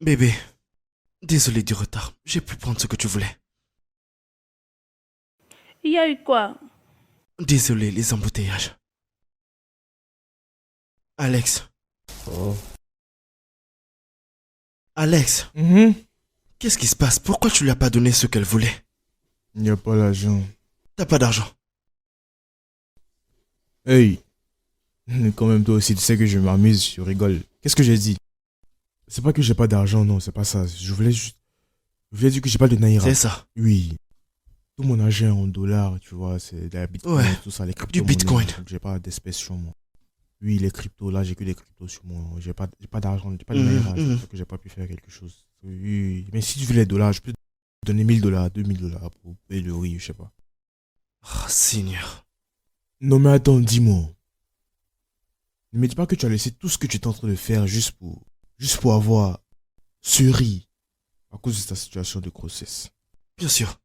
Bébé, désolé du retard. J'ai pu prendre ce que tu voulais.
Il y a eu quoi?
Désolé, les embouteillages. Alex. Alex, qu'est-ce qui se passe? Pourquoi tu lui as pas donné ce qu'elle voulait?
Il n'y a pas l'argent.
T'as pas d'argent.
Hey! Quand même, toi aussi, tu sais que je m'amuse, je rigole. Qu'est-ce que j'ai dit? C'est pas que j'ai pas d'argent, non, c'est pas ça. Je voulais dire que j'ai pas de naira.
C'est ça.
Oui. Tout mon argent est en dollars, tu vois, c'est de la bitcoin,
Ouais,
tout ça, les cryptos.
du bitcoin.
J'ai pas d'espèces sur moi. Oui, les cryptos, là, j'ai que des cryptos sur moi. J'ai pas d'argent, j'ai pas de naira, c'est pour ça que j'ai pas pu faire quelque chose. Oui, mais si tu veux les dollars, je peux te donner $1000, $2000 pour payer le riz, je sais pas.
Oh, Seigneur.
Non, mais attends, dis-moi. Ne me dis pas que tu as laissé tout ce que tu es en train de faire juste pour avoir ce riz à cause de ta situation de grossesse.
Bien sûr.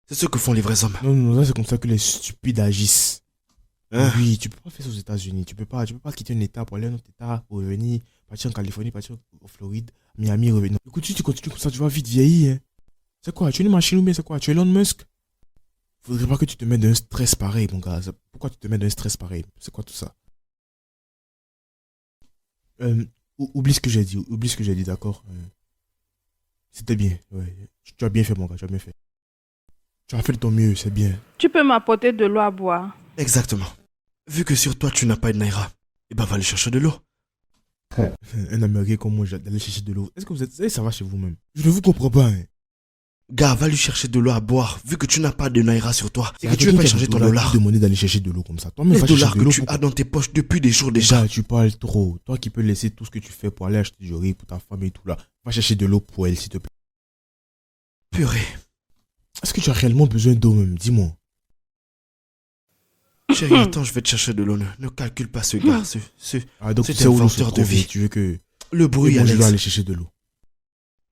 C'est ce que font les vrais hommes.
Non, là, c'est comme ça que les stupides agissent.
Hein?
Oui, tu peux pas faire ça aux États-Unis. Tu peux pas quitter un état pour aller à un autre état, pour revenir, partir en Californie, partir en Floride, Miami, revenir. Écoute, si tu continues comme ça, tu vas vite vieillir, hein. C'est quoi? Tu es une machine ou bien c'est quoi? Tu es Elon Musk? Faudrait pas que tu te mettes d'un stress pareil, mon gars. Pourquoi tu te mets d'un stress pareil? C'est quoi tout ça? Oublie ce que j'ai dit, d'accord? C'était bien, ouais. Tu as bien fait, mon gars, tu as bien fait. Tu as fait de ton mieux, c'est bien.
Tu peux m'apporter de l'eau à boire?
Exactement. Vu que sur toi tu n'as pas de naira, eh ben va aller chercher de l'eau.
Un Américain comme moi, j'allais chercher de l'eau. Est-ce que ça va chez vous-même? Je ne vous comprends pas, hein.
Gars, va lui chercher de l'eau à boire, vu que tu n'as pas de Naira sur toi. Et
C'est
que tu veux pas changer ton dollar.
Tu demander d'aller chercher de l'eau comme ça. Toi-même,
Les
va chercher
dollars
de
que
l'eau.
tu as dans tes poches depuis des jours déjà.
Déjà, tu parles trop. Toi qui peux laisser tout ce que tu fais pour aller acheter du riz pour ta femme et tout là. Va chercher de l'eau pour elle, s'il te plaît.
Purée.
Est-ce que tu as réellement besoin d'eau même? Dis-moi.
Chérie, attends, je vais te chercher de l'eau. Ne calcule pas ce gars.
Donc
C'est
tu sais où l'eau se
inventeur de
trouve et
vie.
tu veux que...
Le bruit,
Et moi, je dois
Alex.
aller chercher de l'eau.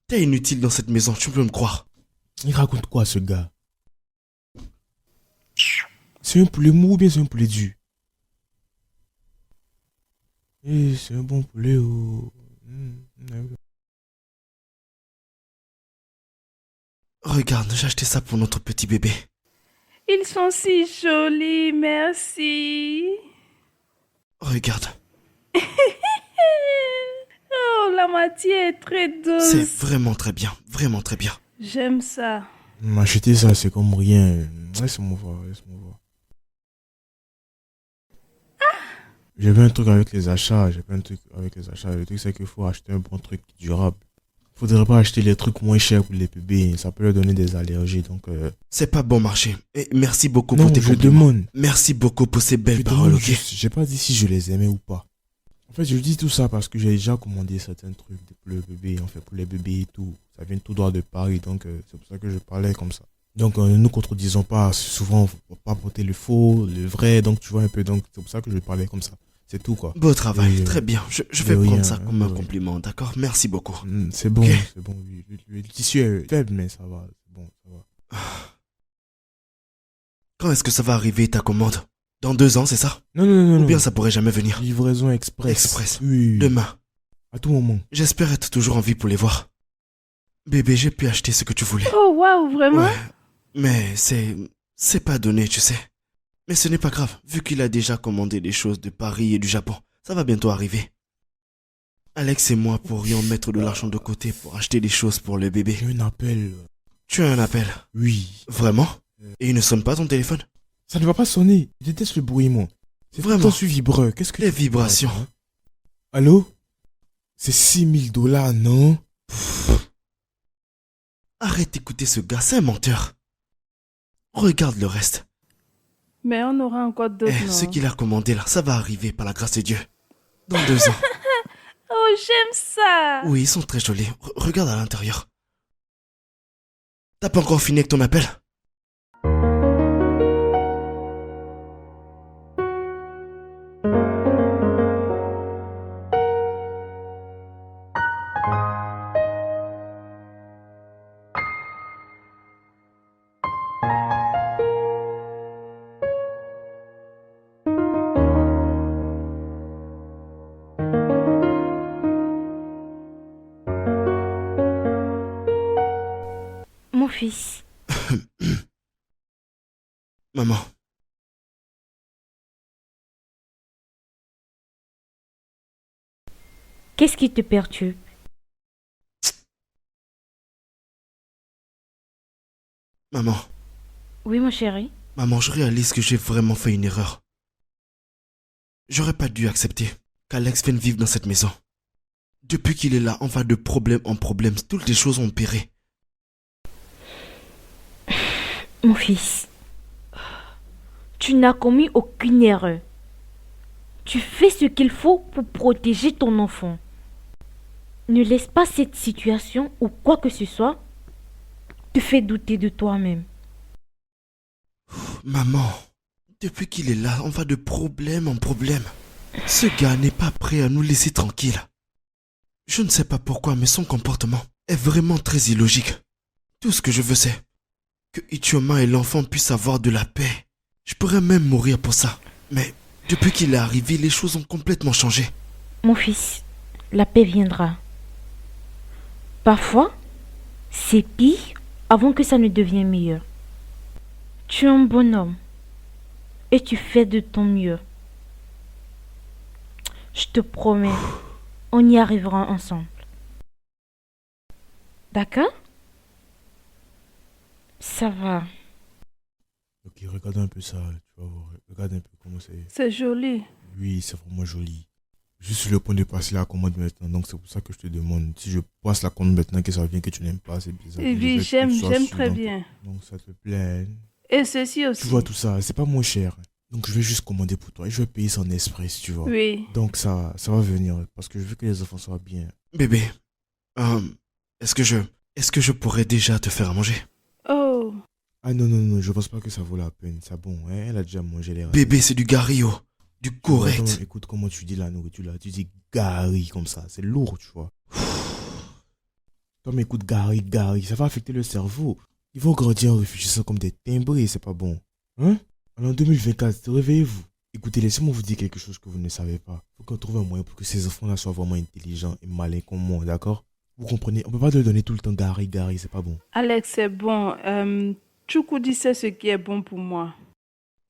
T'es inutile dans cette maison, tu peux me croire.
Il raconte quoi ce gars? C'est un poulet mou ou bien c'est un poulet dur? Eh, c'est un bon poulet. Oh.
Regarde, j'ai acheté ça pour notre petit bébé.
Ils sont si jolis, merci.
Regarde,
Oh, la matière est très
c'est
douce.
vraiment très bien, vraiment très bien.
J'aime ça.
M'acheter ça, c'est comme rien. Laisse-moi voir, laisse-moi voir. J'avais un truc avec les achats, Le truc, c'est qu'il faut acheter un bon truc durable. Faudrait pas acheter les trucs moins chers pour les bébés. Ça peut leur donner des allergies, donc...
C'est pas bon marché. Et merci beaucoup
Non,
pour tes
je
compliments.
demande.
Merci beaucoup pour ces
Je
belles
demande
paroles, ok?
juste, j'ai pas dit si je les aimais ou pas. En fait, je dis tout ça parce que j'ai déjà commandé certains trucs pour le bébé, en fait, pour les bébés et tout. Ça vient tout droit de Paris, donc c'est pour ça que je parlais comme ça. Donc, nous contredisons pas. Souvent, faut pas porter le faux, le vrai, donc tu vois un peu. Donc, c'est pour ça que je parlais comme ça. C'est tout, quoi.
Beau travail,
Oui,
très bien. Je vais
de
prendre
rien,
ça comme un
oui.
compliment, d'accord? Merci beaucoup.
C'est bon,
Ok.
c'est bon. Oui. Le tissu est faible, mais ça va. C'est bon, ça va.
Quand est-ce que ça va arriver ta commande? Dans 2 ans, c'est ça?
Non.
Ou bien ça pourrait jamais venir?
Livraison express.
Express.
Oui.
Demain.
À tout moment.
J'espère être toujours en vie pour les voir. Bébé, j'ai pu acheter ce que tu voulais.
Oh, waouh, vraiment?
Ouais, mais c'est pas donné, tu sais. Mais ce n'est pas grave, vu qu'il a déjà commandé des choses de Paris et du Japon. Ça va bientôt arriver. Alex et moi pourrions mettre de l'argent de côté pour acheter des choses pour le bébé.
J'ai un appel.
Tu as un appel?
Oui.
Vraiment? Et il ne sonne pas ton téléphone?
Ça ne va pas sonner. Je déteste le bruit, moi. C'est
Vraiment?
vraiment sur vibreur. Qu'est-ce que
Les
tu fais,
vibrations.
hein? Allô? C'est 6 000 $, non?
Arrête d'écouter ce gars, c'est un menteur. Regarde le reste.
Mais on aura encore d'autres, non?
Ce qu'il a commandé là, ça va arriver par la grâce de Dieu. Dans 2 ans.
Oh, j'aime ça.
Oui, ils sont très jolis. Regarde à l'intérieur. T'as pas encore fini avec ton appel?
Mon fils,
Maman,
qu'est-ce qui te perturbe?
maman,
Oui, mon chéri.
maman, je réalise que j'ai vraiment fait une erreur. J'aurais pas dû accepter qu'Alex vienne vivre dans cette maison. Depuis qu'il est là, on va de problème en problème. Toutes les choses ont empiré.
Mon fils, tu n'as commis aucune erreur. Tu fais ce qu'il faut pour protéger ton enfant. Ne laisse pas cette situation ou quoi que ce soit te faire douter de toi-même.
Maman, depuis qu'il est là, on va de problème en problème. Ce gars n'est pas prêt à nous laisser tranquilles. Je ne sais pas pourquoi, mais son comportement est vraiment très illogique. Tout ce que je veux, c'est que Ichioma et l'enfant puissent avoir de la paix. Je pourrais même mourir pour ça. Mais depuis qu'il est arrivé, les choses ont complètement changé.
Mon fils, la paix viendra. Parfois, c'est pire avant que ça ne devienne meilleur. Tu es un bonhomme et tu fais de ton mieux. Je te promets, on y arrivera ensemble. D'accord? Ça va.
Ok, regarde un peu ça. Tu vas voir. Regarde un peu comment c'est.
C'est joli.
Oui, c'est vraiment joli. Je suis sur le point de passer la commande maintenant, donc c'est pour ça que je te demande. Si je passe la commande maintenant, que ça vient que tu n'aimes pas, c'est bizarre.
Et puis,
Je vais que tu sois
j'aime
sûr,
très
donc-
bien.
Donc ça te plaît.
Et ceci aussi.
Tu vois tout ça, c'est pas moins cher. Donc je vais juste commander pour toi et je vais payer son express, tu vois.
Oui.
Donc ça va venir parce que je veux que les enfants soient bien.
Bébé, est-ce que je pourrais déjà te faire à manger?
Oh.
Ah non, je pense pas que ça vaut la peine. C'est bon, hein, elle a déjà mangé les rats.
Bébé, c'est du gario. Du correct.
Attends, écoute comment tu dis la nourriture là. Tu dis gari comme ça. C'est lourd, tu vois. Toi, mais écoute, gari, ça va affecter le cerveau. Ils vont grandir en réfléchissant comme des timbrés, c'est pas bon. Hein? Alors en 2024, réveillez-vous. Écoutez, laissez-moi vous dire quelque chose que vous ne savez pas. Faut qu'on trouve un moyen pour que ces enfants-là soient vraiment intelligents et malins comme moi, d'accord? Vous comprenez? On peut pas leur donner tout le temps gari, c'est pas bon.
Alex, c'est bon. Choukudi sait ce qui est bon pour moi.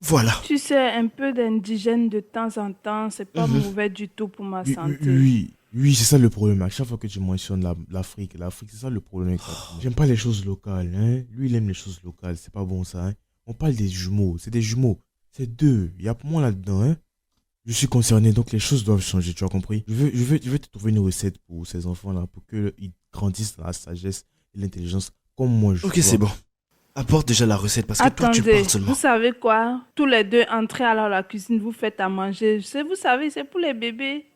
Voilà.
Tu sais, un peu d'indigène de temps en temps, c'est pas mauvais du tout pour ma santé.
Oui, c'est ça le problème. À chaque fois que tu mentionnes l'Afrique, c'est ça le problème avec ça. J'aime pas les choses locales, hein. Lui, il aime les choses locales, c'est pas bon ça, hein. On parle des jumeaux, c'est des jumeaux. C'est deux, il y a moi là-dedans, hein. Je suis concerné, donc les choses doivent changer, tu as compris? Je veux te trouver une recette pour ces enfants-là, pour qu'ils grandissent dans la sagesse et l'intelligence comme moi je
Ok,
vois.
c'est bon. Apporte déjà la recette parce que toi, tu
Attendez,
parles seulement.
vous savez quoi? Tous les deux, entrez alors à la cuisine, vous faites à manger. Vous savez, c'est pour les bébés.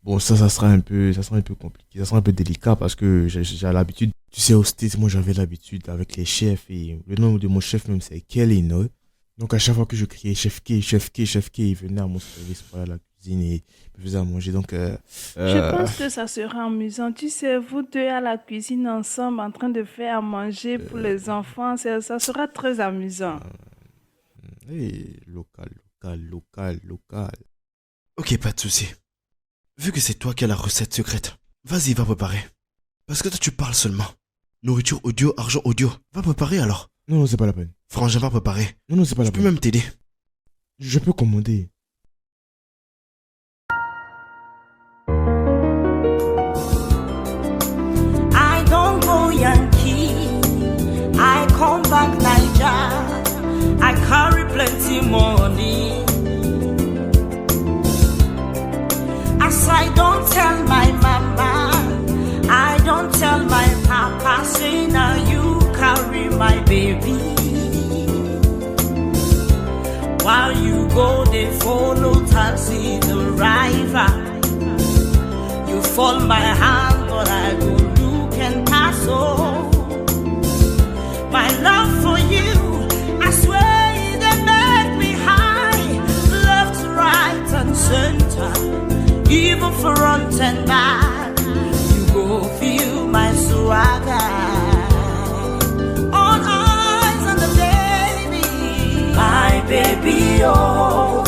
Bon, ça sera un peu compliqué, ça sera un peu délicat parce que j'ai l'habitude. Tu sais, au States, moi j'avais l'habitude avec les chefs et le nom de mon chef même c'est Kelly, non? Donc à chaque fois que je criais chef K, il venait à mon service pour aller à la cuisine et me faisait à manger. Donc,
Je pense que ça sera amusant. Tu sais, vous deux à la cuisine ensemble en train de faire à manger pour les enfants, ça sera très amusant.
local.
Ok, pas de souci. Vu que c'est toi qui as la recette secrète, vas-y, va préparer. Parce que toi, tu parles seulement. Nourriture audio, argent audio. Va préparer alors.
Non, c'est pas la peine.
Frangin, va préparer.
Non, c'est pas la
Je peux
peine.
même t'aider.
Je peux commander.
I don't go Yankee, I come back Niger. I carry plenty money. As I don't tell my mama, I don't tell my papa, say now you carry my baby. While you go, they follow taxi driver. You fold my hand, but I go look and pass on. My love for you, I swear they make me high, left, right, and center, even front and back. You go feel my swagger. All eyes on the baby, my baby, oh,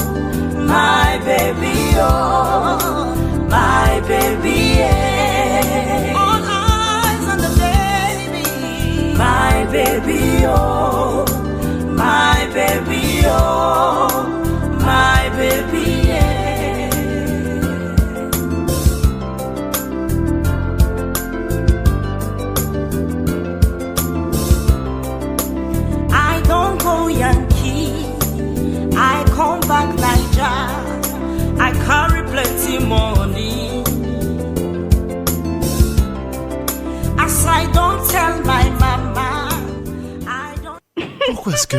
my baby, oh. My baby, yeah. All eyes on the baby. My baby, oh. My baby, oh. My baby, yeah. I don't go Yankee, I come back Niger. I carry plenty money. As I don't tell my mama, I don't.
Pourquoi est-ce que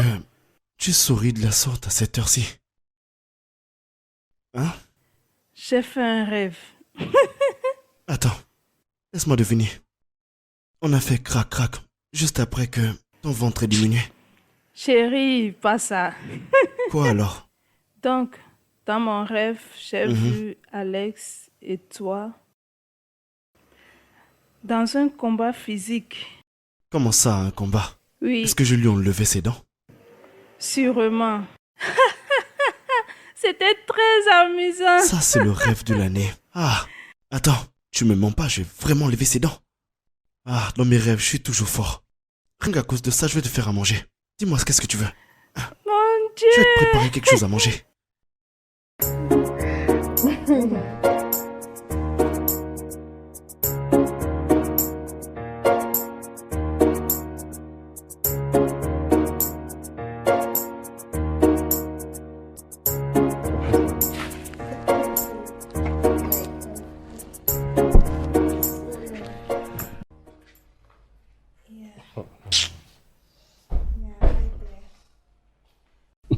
tu souris de la sorte à cette heure-ci? Hein?
J'ai fait un rêve.
Attends, laisse-moi deviner. On a fait crac-crac juste après que ton ventre est diminué.
Chérie, pas ça.
Quoi alors?
Donc, dans mon rêve, j'ai vu Alex et toi dans un combat physique.
Comment ça, un combat?
Oui,
Est-ce que je lui ai enlevé ses dents?
sûrement. C'était très amusant.
Ça, c'est le rêve de l'année. Ah, attends, tu me mens pas, j'ai vraiment enlevé ses dents. Ah, dans mes rêves, je suis toujours fort. Rien qu'à cause de ça, je vais te faire à manger. Dis-moi, qu'est-ce que tu veux?
Mon Dieu.
Je vais te préparer quelque chose à manger.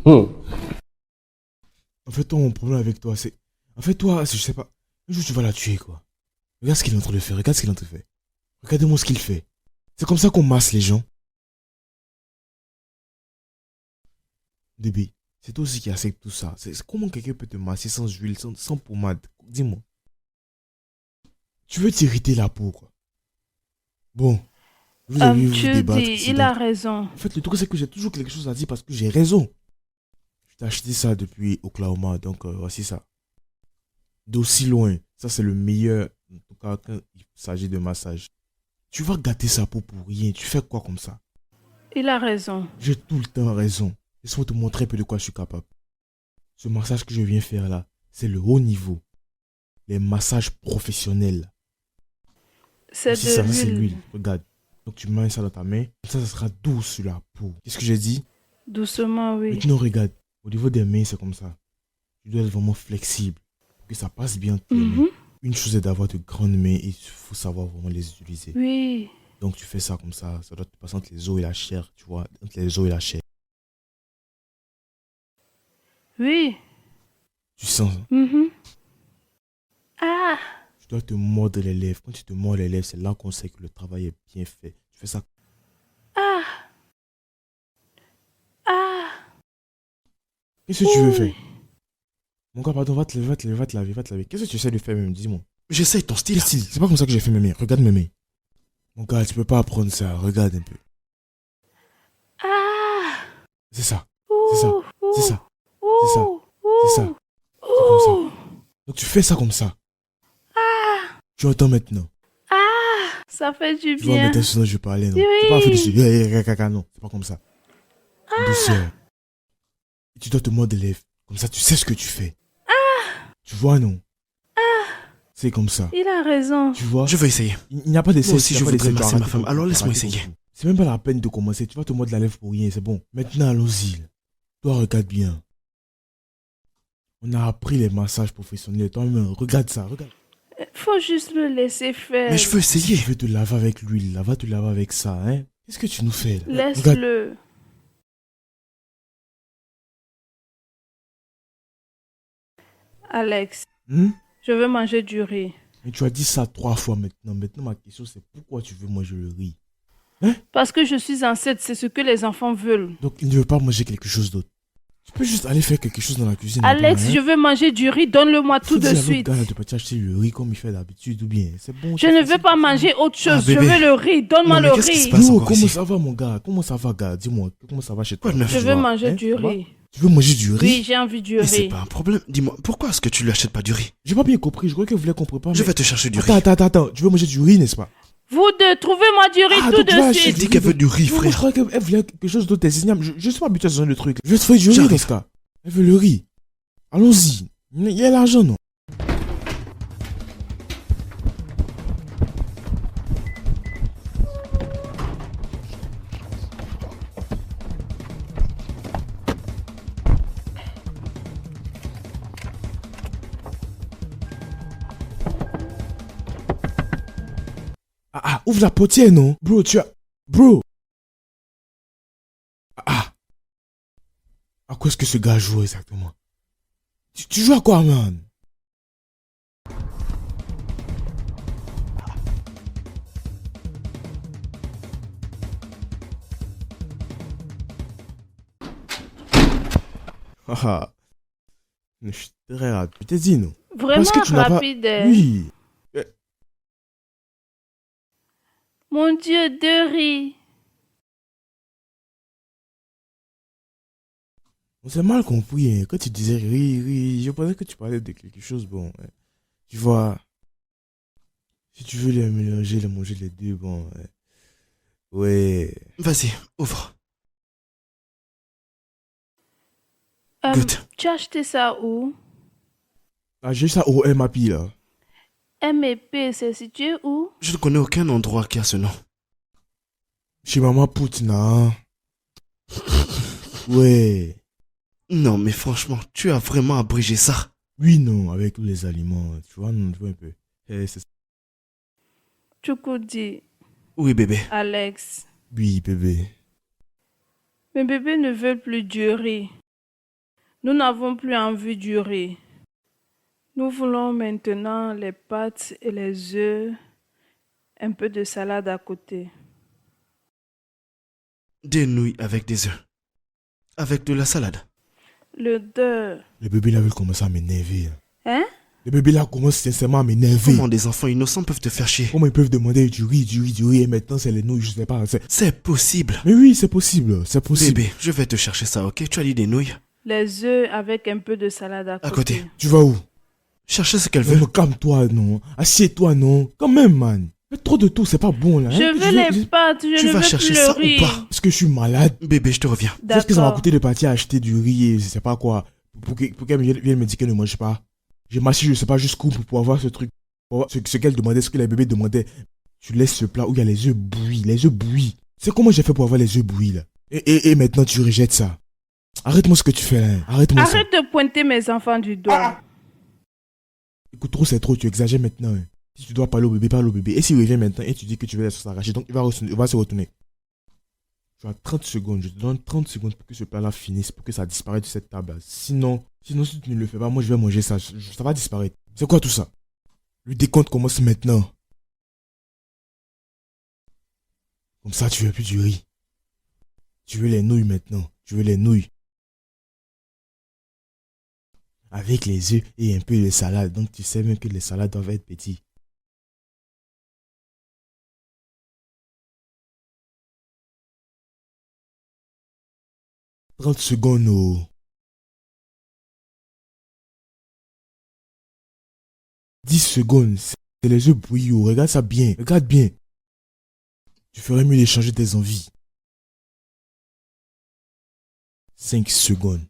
En fait, toi, mon problème avec toi, c'est... En fait, toi, je sais pas... Un jour, tu vas la tuer, quoi. Regarde ce qu'il est en train de faire, regarde ce qu'il est en train de faire. Regardez-moi ce qu'il fait. C'est comme ça qu'on masse les gens. Bébé, c'est toi aussi qui acceptes tout ça. Comment quelqu'un peut te masser sans huile, sans pommade? Dis-moi. Tu veux t'irriter la peau, quoi. Bon. Vous avez vous
Tu
débattre
dis,
ici,
il
donc.
a raison.
En fait, le truc, c'est que j'ai toujours quelque chose à dire parce que j'ai raison. Je t'ai acheté ça depuis Oklahoma, donc voici ça. D'aussi loin, ça c'est le meilleur, en tout cas quand il s'agit de massage. Tu vas gâter sa peau pour rien, tu fais quoi comme ça?
Il a raison.
J'ai tout le temps raison. Laisse-moi te montrer un peu de quoi je suis capable. Ce massage que je viens faire là, c'est le haut niveau. Les massages professionnels.
C'est
Si ça,
de
c'est
l'huile.
l'huile, regarde. Donc tu mets ça dans ta main, comme ça sera doux sur la peau. Qu'est-ce que j'ai dit?
Doucement, oui.
Maintenant regarde, au niveau des mains c'est comme ça. Tu dois être vraiment flexible, pour que ça passe bien tes mains.
Mhm.
Une chose est d'avoir de grandes mains et il faut savoir vraiment les utiliser.
Oui.
Donc tu fais ça comme ça doit te passer entre les os et la chair, tu vois, entre les os et la chair.
Oui.
Tu sens ça?
Mhm. Ah.
Tu dois te mordre les lèvres. Quand tu te mords les lèvres, c'est là qu'on sait que le travail est bien fait. Tu fais ça.
Ah. Ah.
Qu'est-ce que tu veux
Oui.
faire? Mon gars, pardon, va te laver, va te laver, va te laver, va te laver. Qu'est-ce que tu essaies de faire même? Dis-moi.
J'essaye ton style.
Quel style? C'est pas comme ça que j'ai fait mes mains. Regarde mes mains. Mon gars, tu peux pas apprendre ça. Regarde un peu.
Ah.
C'est ça.
Ouh.
C'est ça. C'est ça. C'est ça.
Ouh.
C'est ça.
Ouh.
C'est comme ça.
Ouh.
Donc tu fais ça comme ça.
Ah.
Tu entends maintenant.
Ah. Ça fait du
Tu vois
bien.
maintenant sinon je vais parler, non?
Oui.
C'est pas un fait dessus. Non, c'est pas comme ça. Douceur. Et tu dois te mordre les lèvres. Comme ça, tu sais ce que tu fais. Tu vois, non? C'est comme ça.
Il a raison.
Tu vois?
Je vais essayer.
Il n'y a pas d'essai.
Moi aussi,
il n'y a
je
pas
voudrais
d'essai, tu
masser
as
ma
raté
femme.
pour
Alors,
tout,
laisse-moi
tu as raté
essayer.
pour tout. C'est même pas la peine de commencer. Tu vas te mordre la lèvre pour rien, c'est bon. Maintenant, allons-y. Toi, regarde bien. On a appris les massages professionnels. Toi-même, regarde ça, regarde.
Faut juste le laisser faire.
Mais je veux
Si
essayer.
je veux te laver avec l'huile, là, va te laver avec ça, hein. Qu'est-ce que tu nous fais, là? Regarde.
Laisse-le. Alex,
Hmm?
je veux manger du riz.
Mais tu as dit ça 3 fois maintenant. Maintenant, ma question, c'est pourquoi tu veux manger le riz?
Parce que je suis enceinte, c'est ce que les enfants veulent.
Donc, il ne veut pas manger quelque chose d'autre. Tu peux juste aller faire quelque chose dans la cuisine.
Alex,
maintenant,
je veux manger du riz, donne-le-moi tout de suite.
Gars, de pas acheter le riz comme il fait d'habitude ou bien. C'est bon.
Je ne veux pas manger autre chose, je
bébé.
veux le riz, donne-moi
Non, mais
le
qu'est-ce qui se
riz.
passe
Yo,
encore
comment
ici?
ça va, mon gars? Comment ça va, gars? Dis-moi, comment ça va chez toi?
Quoi de neuf?
Je veux
vois,
manger
hein,
du
ça va?
riz.
Tu veux manger du riz?
Oui, j'ai envie du
Et c'est
riz.
pas un problème. Dis-moi, pourquoi est-ce que tu lui achètes pas du riz?
J'ai pas bien compris. Je crois que vous voulez qu'on prépare.
Je
mais-
vais te chercher du
Attends,
riz.
attends. Tu veux manger du riz, n'est-ce pas?
Vous deux, trouvez-moi du riz
Ah,
tout
donc tu vas
de
acheter
Elle
suite.
dit qu'elle veut du riz,
Non, moi, je
frère.
croyais qu'elle voulait quelque chose d'autre. Je suis pas habitué à ce genre de truc. Je vais te faire du riz
J'arrive.
dans ce cas. Elle veut le riz. Allons-y. Il y a l'argent, non? Ouvre la portière, non? Bro, tu as... Bro! À quoi est-ce que ce gars joue exactement? Tu joues à quoi, man? Haha. Je suis très rapide. Je t'ai dit, non?
Vraiment
que tu n'as pas-
rapide.
Oui.
Mon Dieu, de riz.
On s'est mal compris, hein. Quand tu disais riz, je pensais que tu parlais de quelque chose, bon. Hein. Tu vois, si tu veux les mélanger, les manger les deux, bon. Hein. Ouais.
Vas-y, ouvre.
Euh,
Good.
Tu as acheté ça où?
Ah, j'ai ça au MAP, là.
M&P, c'est situé où?
Je ne connais aucun endroit qui a ce nom.
Chez Maman Poutina. Ouais.
Non, mais franchement, tu as vraiment abrégé ça.
Oui, non, avec tous les aliments. Tu vois, non, tu vois un peu. C'est ça.
Chukudi,
Oui, bébé.
Alex.
Oui, bébé.
Mes bébés ne veulent plus du riz. Nous n'avons plus envie du riz. Nous voulons maintenant les pâtes et les œufs, un peu de salade à côté.
Des nouilles avec des œufs. Avec de la salade.
L'odeur.
Le bébé là veut commencer à m'énerver.
Hein?
Le bébé là commence sincèrement à m'énerver.
Comment des enfants innocents peuvent te faire chier?
Comment ils peuvent demander du riz et maintenant c'est les nouilles, je sais pas.
C'est possible.
Mais oui, c'est possible, c'est possible.
Bébé, je vais te chercher ça, ok? Tu as dit des nouilles?
Les œufs avec un peu de salade à côté.
À côté.
Tu vas où?
Chercher ce qu'elle
Non,
veut.
mais calme-toi, non. Assieds-toi, non. Quand même, man. Mais trop de tout, c'est pas bon, là. hein.
Je veux les pâtes, je
Tu
ne
vas
veux
chercher
plus le
ça
riz.
ou pas?
Est-ce que je suis malade?
Bébé, je te reviens.
Qu'est-ce que ça m'a
D'accord.
coûté de partir acheter du riz et je sais pas quoi? Pour qu'elle vienne me dire qu'elle ne mange pas. J'ai marché, je sais pas jusqu'où pour avoir ce truc. Pour avoir ce qu'elle demandait, ce que les bébés demandaient. Tu laisses ce plat où il y a les œufs bouillis. Les œufs bouillis. C'est comment j'ai fait pour avoir les œufs bouillis, là? Et maintenant, tu rejettes ça. Arrête-moi ce que tu fais, là. hein. Arrête-moi ça.
Arrête de pointer mes enfants du doigt.
Écoute, trop c'est trop, tu exagères maintenant. hein. Si tu dois parler au bébé, parle au bébé. Et s'il revient maintenant et tu dis que tu veux la sauce arrachée, donc il va se retourner. Tu as 30 secondes, je te donne 30 secondes pour que ce plat-là finisse, pour que ça disparaisse de cette table. Sinon, si tu ne le fais pas, moi je vais manger ça. Ça va disparaître. C'est quoi tout ça? Le décompte commence maintenant. Comme ça, tu veux plus du riz. Tu veux les nouilles maintenant. Tu veux les nouilles. Avec les œufs et un peu de salade. Donc tu sais même que les salades doivent être petites. « 30 secondes, oh. « 10 secondes. C'est les œufs bouillis, oh. Regarde ça bien. Regarde bien. Tu ferais mieux d'échanger tes envies. 5 secondes.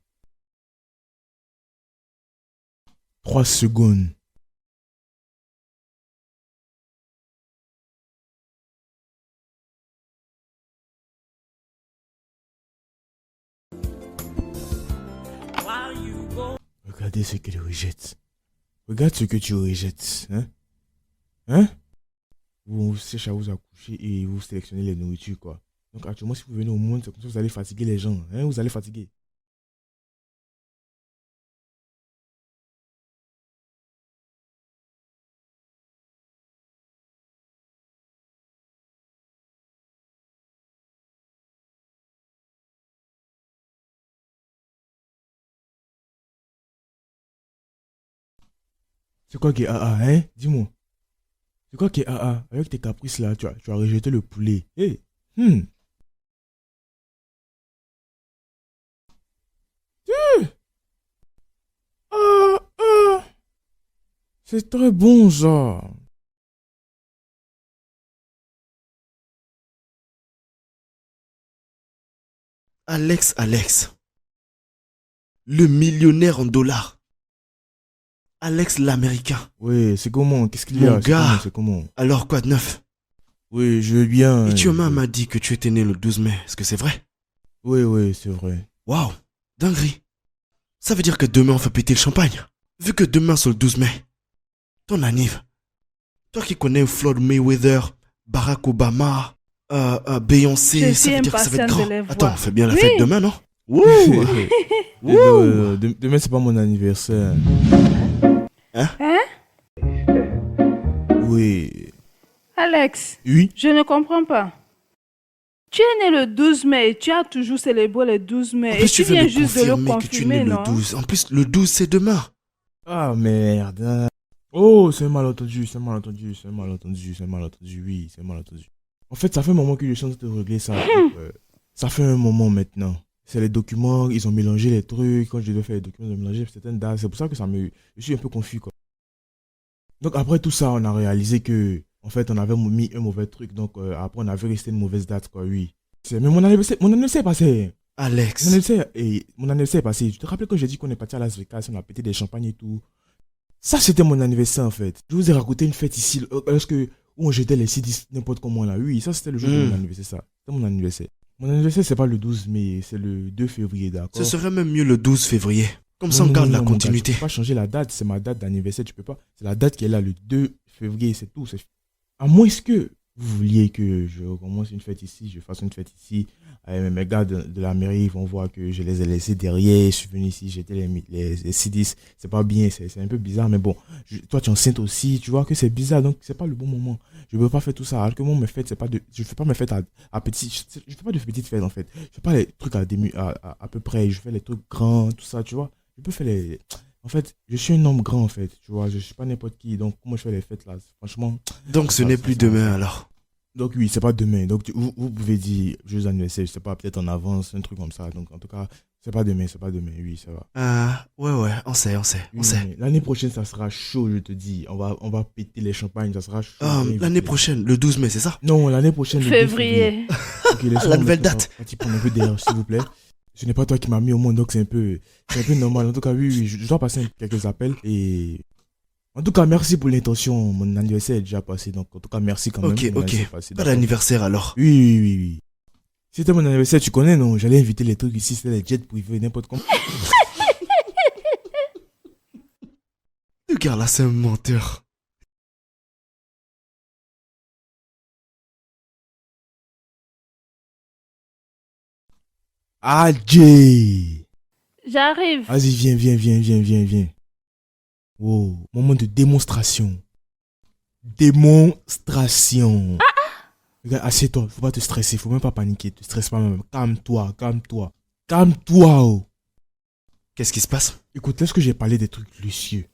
3 secondes.
While you go,
Regardez ce qu'elle rejette. Regarde ce que tu rejettes. Hein? Hein? Vous cherchez à vous accoucher et vous sélectionnez les nourritures, quoi. Donc actuellement, si vous venez au monde, c'est comme ça que vous allez fatiguer les gens. Hein? Vous allez fatiguer. C'est quoi qui est AA, hein? Dis-moi. C'est quoi qui est AA? Avec tes caprices là, tu as rejeté le poulet. Hey. Ah, ah. C'est très bon ça.
Alex. Le millionnaire en dollars. Alex l'américain.
Oui, c'est comment? Qu'est-ce qu'il y
Mon
a?
gars.
C'est comment?
Alors quoi de neuf?
Oui, je veux bien.
Et tu m'a dit que tu étais né le 12 mai. Est-ce que c'est vrai?
Oui, c'est vrai.
Waouh, dinguerie. Ça veut dire que demain on fait péter le champagne. Vu que demain c'est le 12 mai. Ton anniv. Toi qui connais Floyd Mayweather, Barack Obama, Beyoncé,
Je
ça
suis
veut dire que ça va être
impatiente
grand.
de les voir.
Attends, on fait bien la
Oui.
fête demain, non? Wouh.
Demain, c'est pas mon anniversaire.
Hein?
Oui.
Alex,
Oui?
je ne comprends pas. Tu es né le 12 mai et tu as toujours célébré le 12
En
mai. Et
plus,
tu
tu viens
viens
de
juste de le
confirmer que tu es né
confirmer,
le
non?
12. En plus, le 12 c'est demain.
Ah merde. Oh, c'est un malentendu, oui, c'est un malentendu, En fait, ça fait un moment que je suis en train de régler ça. Donc, ça fait un moment maintenant. C'est les documents, ils ont mélangé les trucs. Quand je devais faire les documents, ils ont mélangé certaines dates. C'est pour ça que je suis un peu confus, quoi. Donc après tout ça, on a réalisé que, en fait, on avait mis un mauvais truc. Donc après, on avait resté une mauvaise date, quoi, oui. Mais mon anniversaire est passé.
Alex.
Mon anniversaire est passé. Tu te rappelles quand j'ai dit qu'on est parti à Las Vegas, on a pété des champagnes et tout. Ça, c'était mon anniversaire, en fait. Je vous ai raconté une fête ici, où on jetait les CD n'importe comment, là. Oui, ça, c'était le jour de mon anniversaire, ça. C'était mon anniversaire. Mon anniversaire, c'est pas le 12 mai, c'est le 2 février, d'accord?
Ce serait même mieux le 12 février. Comme ça, on garde la continuité.
Tu peux pas changer la date, c'est ma date d'anniversaire, tu peux pas. C'est la date qui est là, le 2 février, c'est tout. À moins que Vous vouliez que je commence une fête ici, je fasse une fête ici. Mes gars de la mairie vont voir que je les ai laissés derrière. Je suis venu ici, j'étais les C10. C'est pas bien, c'est un peu bizarre, mais bon. Toi, tu es enceinte aussi, tu vois que c'est bizarre, donc c'est pas le bon moment. Je veux pas faire tout ça. Alors que moi, mes fêtes, c'est pas de. Je fais pas mes fêtes à petit. Je fais pas de petites fêtes en fait. Je fais pas les trucs à peu près. Je fais les trucs grands, tout ça, tu vois. Je peux faire les. En fait, je suis un homme grand en fait, tu vois. Je suis pas n'importe qui, donc comment je fais les fêtes là, franchement.
Donc ce n'est plus demain alors.
Donc oui, c'est pas demain. Donc vous pouvez dire joyeux anniversaire, je sais pas, peut-être en avance, un truc comme ça. Donc en tout cas, c'est pas demain, oui, ça va.
Ah, ouais, on sait.
Oui, mais l'année prochaine, ça sera chaud, je te dis. On va péter les champagnes, ça sera chaud.
L'année prochaine, le 12 mai, c'est ça?
Non, l'année prochaine, le 2
Février.
Ok, laisse-moi
La nouvelle
mettre
date.
un petit peu derrière, s'il vous plaît. Ce n'est pas toi qui m'as mis au monde, donc c'est un peu normal. En tout cas, oui, je dois passer quelques appels et en tout cas, merci pour l'intention. Mon anniversaire est déjà passé, donc en tout cas, merci quand même.
Ok.
Mon anniversaire est passé,
Pas
d'accord.
d'anniversaire alors.
Oui. C'était mon anniversaire, tu connais, non? J'allais inviter les trucs ici, c'était les jets privés, n'importe comment.
Le gars là, c'est un menteur.
Ah, Jay!
J'arrive.
Vas-y, viens. Wow, moment de démonstration. Démonstration. Regarde, assieds-toi, faut pas te stresser, faut même pas paniquer, te stresse pas même. Calme-toi. Calme-toi, oh.
Qu'est-ce qui se passe?
Écoute, lorsque j'ai parlé des trucs luxueux,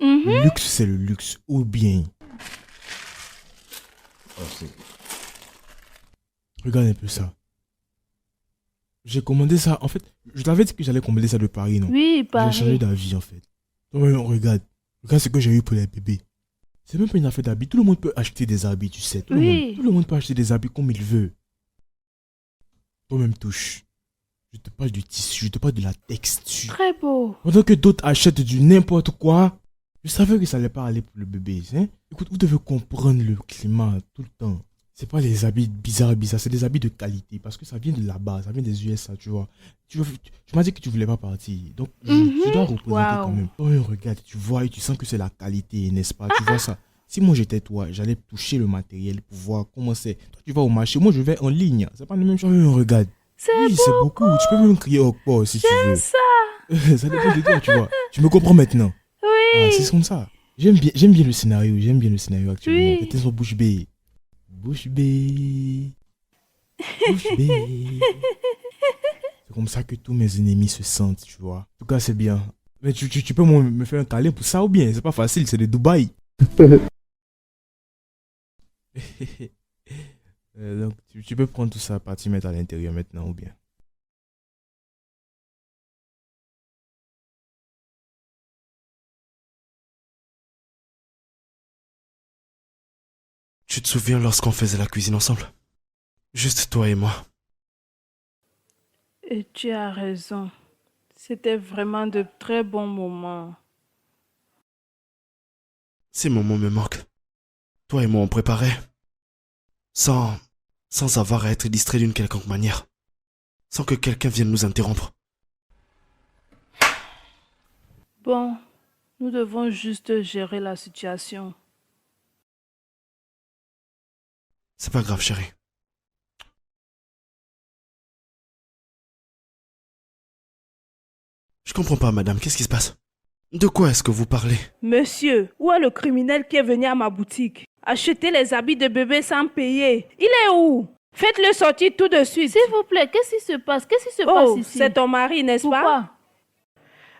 Mhm.
le luxe c'est le luxe, ou bien. Regarde un peu ça. J'ai commandé ça, en fait, je t'avais dit que j'allais commander ça de Paris, non?
Oui,
J'ai changé
pareil.
d'avis, en fait. Toi-même, regarde ce que j'ai eu pour les bébés. C'est même pas une affaire d'habits. Tout le monde peut acheter des habits, tu sais. Tout
Oui.
le monde peut acheter des habits comme il veut. Toi-même, touche. Je te parle du tissu, je te parle de la texture.
Très beau.
Pendant que d'autres achètent du n'importe quoi, je savais que ça allait pas aller pour le bébé. Hein? Écoute, vous devez comprendre le climat tout le temps. C'est pas les habits bizarres, c'est des habits de qualité. Parce que ça vient de là-bas, ça vient des USA, tu vois. Tu m'as dit que tu voulais pas partir. Donc, je dois représenter
Wow.
quand même. Oh, regarde, tu vois et tu sens que c'est la qualité, n'est-ce pas? Tu vois ça. Si moi j'étais toi, j'allais toucher le matériel pour voir comment c'est. Toi, tu vas au marché, moi je vais en ligne. C'est pas la même chose. Oh, regarde.
C'est
Oui, c'est beaucoup. Tu peux même crier au port si tu veux.
ça.
Ça dépend de toi, tu vois. Tu me comprends maintenant?
Oui.
Ah, c'est comme ça. J'aime bien le scénario. Actuellement.
Oui.
C'était son bouche bée. Bouche bée. Bouche bée. C'est comme ça que tous mes ennemis se sentent, tu vois. En tout cas, c'est bien. Mais tu peux me faire un câlin pour ça ou bien? C'est pas facile, c'est de Dubaï. Donc, tu peux prendre tout ça, partir mettre à l'intérieur maintenant ou bien?
Tu te souviens lorsqu'on faisait la cuisine ensemble? Juste toi et moi.
Et tu as raison. C'était vraiment de très bons moments.
Ces moments me manquent. Toi et moi on préparait. Sans avoir à être distrait d'une quelconque manière. Sans que quelqu'un vienne nous interrompre.
Bon, nous devons juste gérer la situation.
C'est pas grave, chérie. Je comprends pas, madame. Qu'est-ce qui se passe? De quoi est-ce que vous parlez?
Monsieur, où est le criminel qui est venu à ma boutique acheter les habits de bébé sans payer? Il est où? Faites-le sortir tout de suite.
S'il vous plaît, qu'est-ce qui se passe? Qu'est-ce qui se passe
Oh,
ici?
c'est ton mari, n'est-ce pas?
Pourquoi?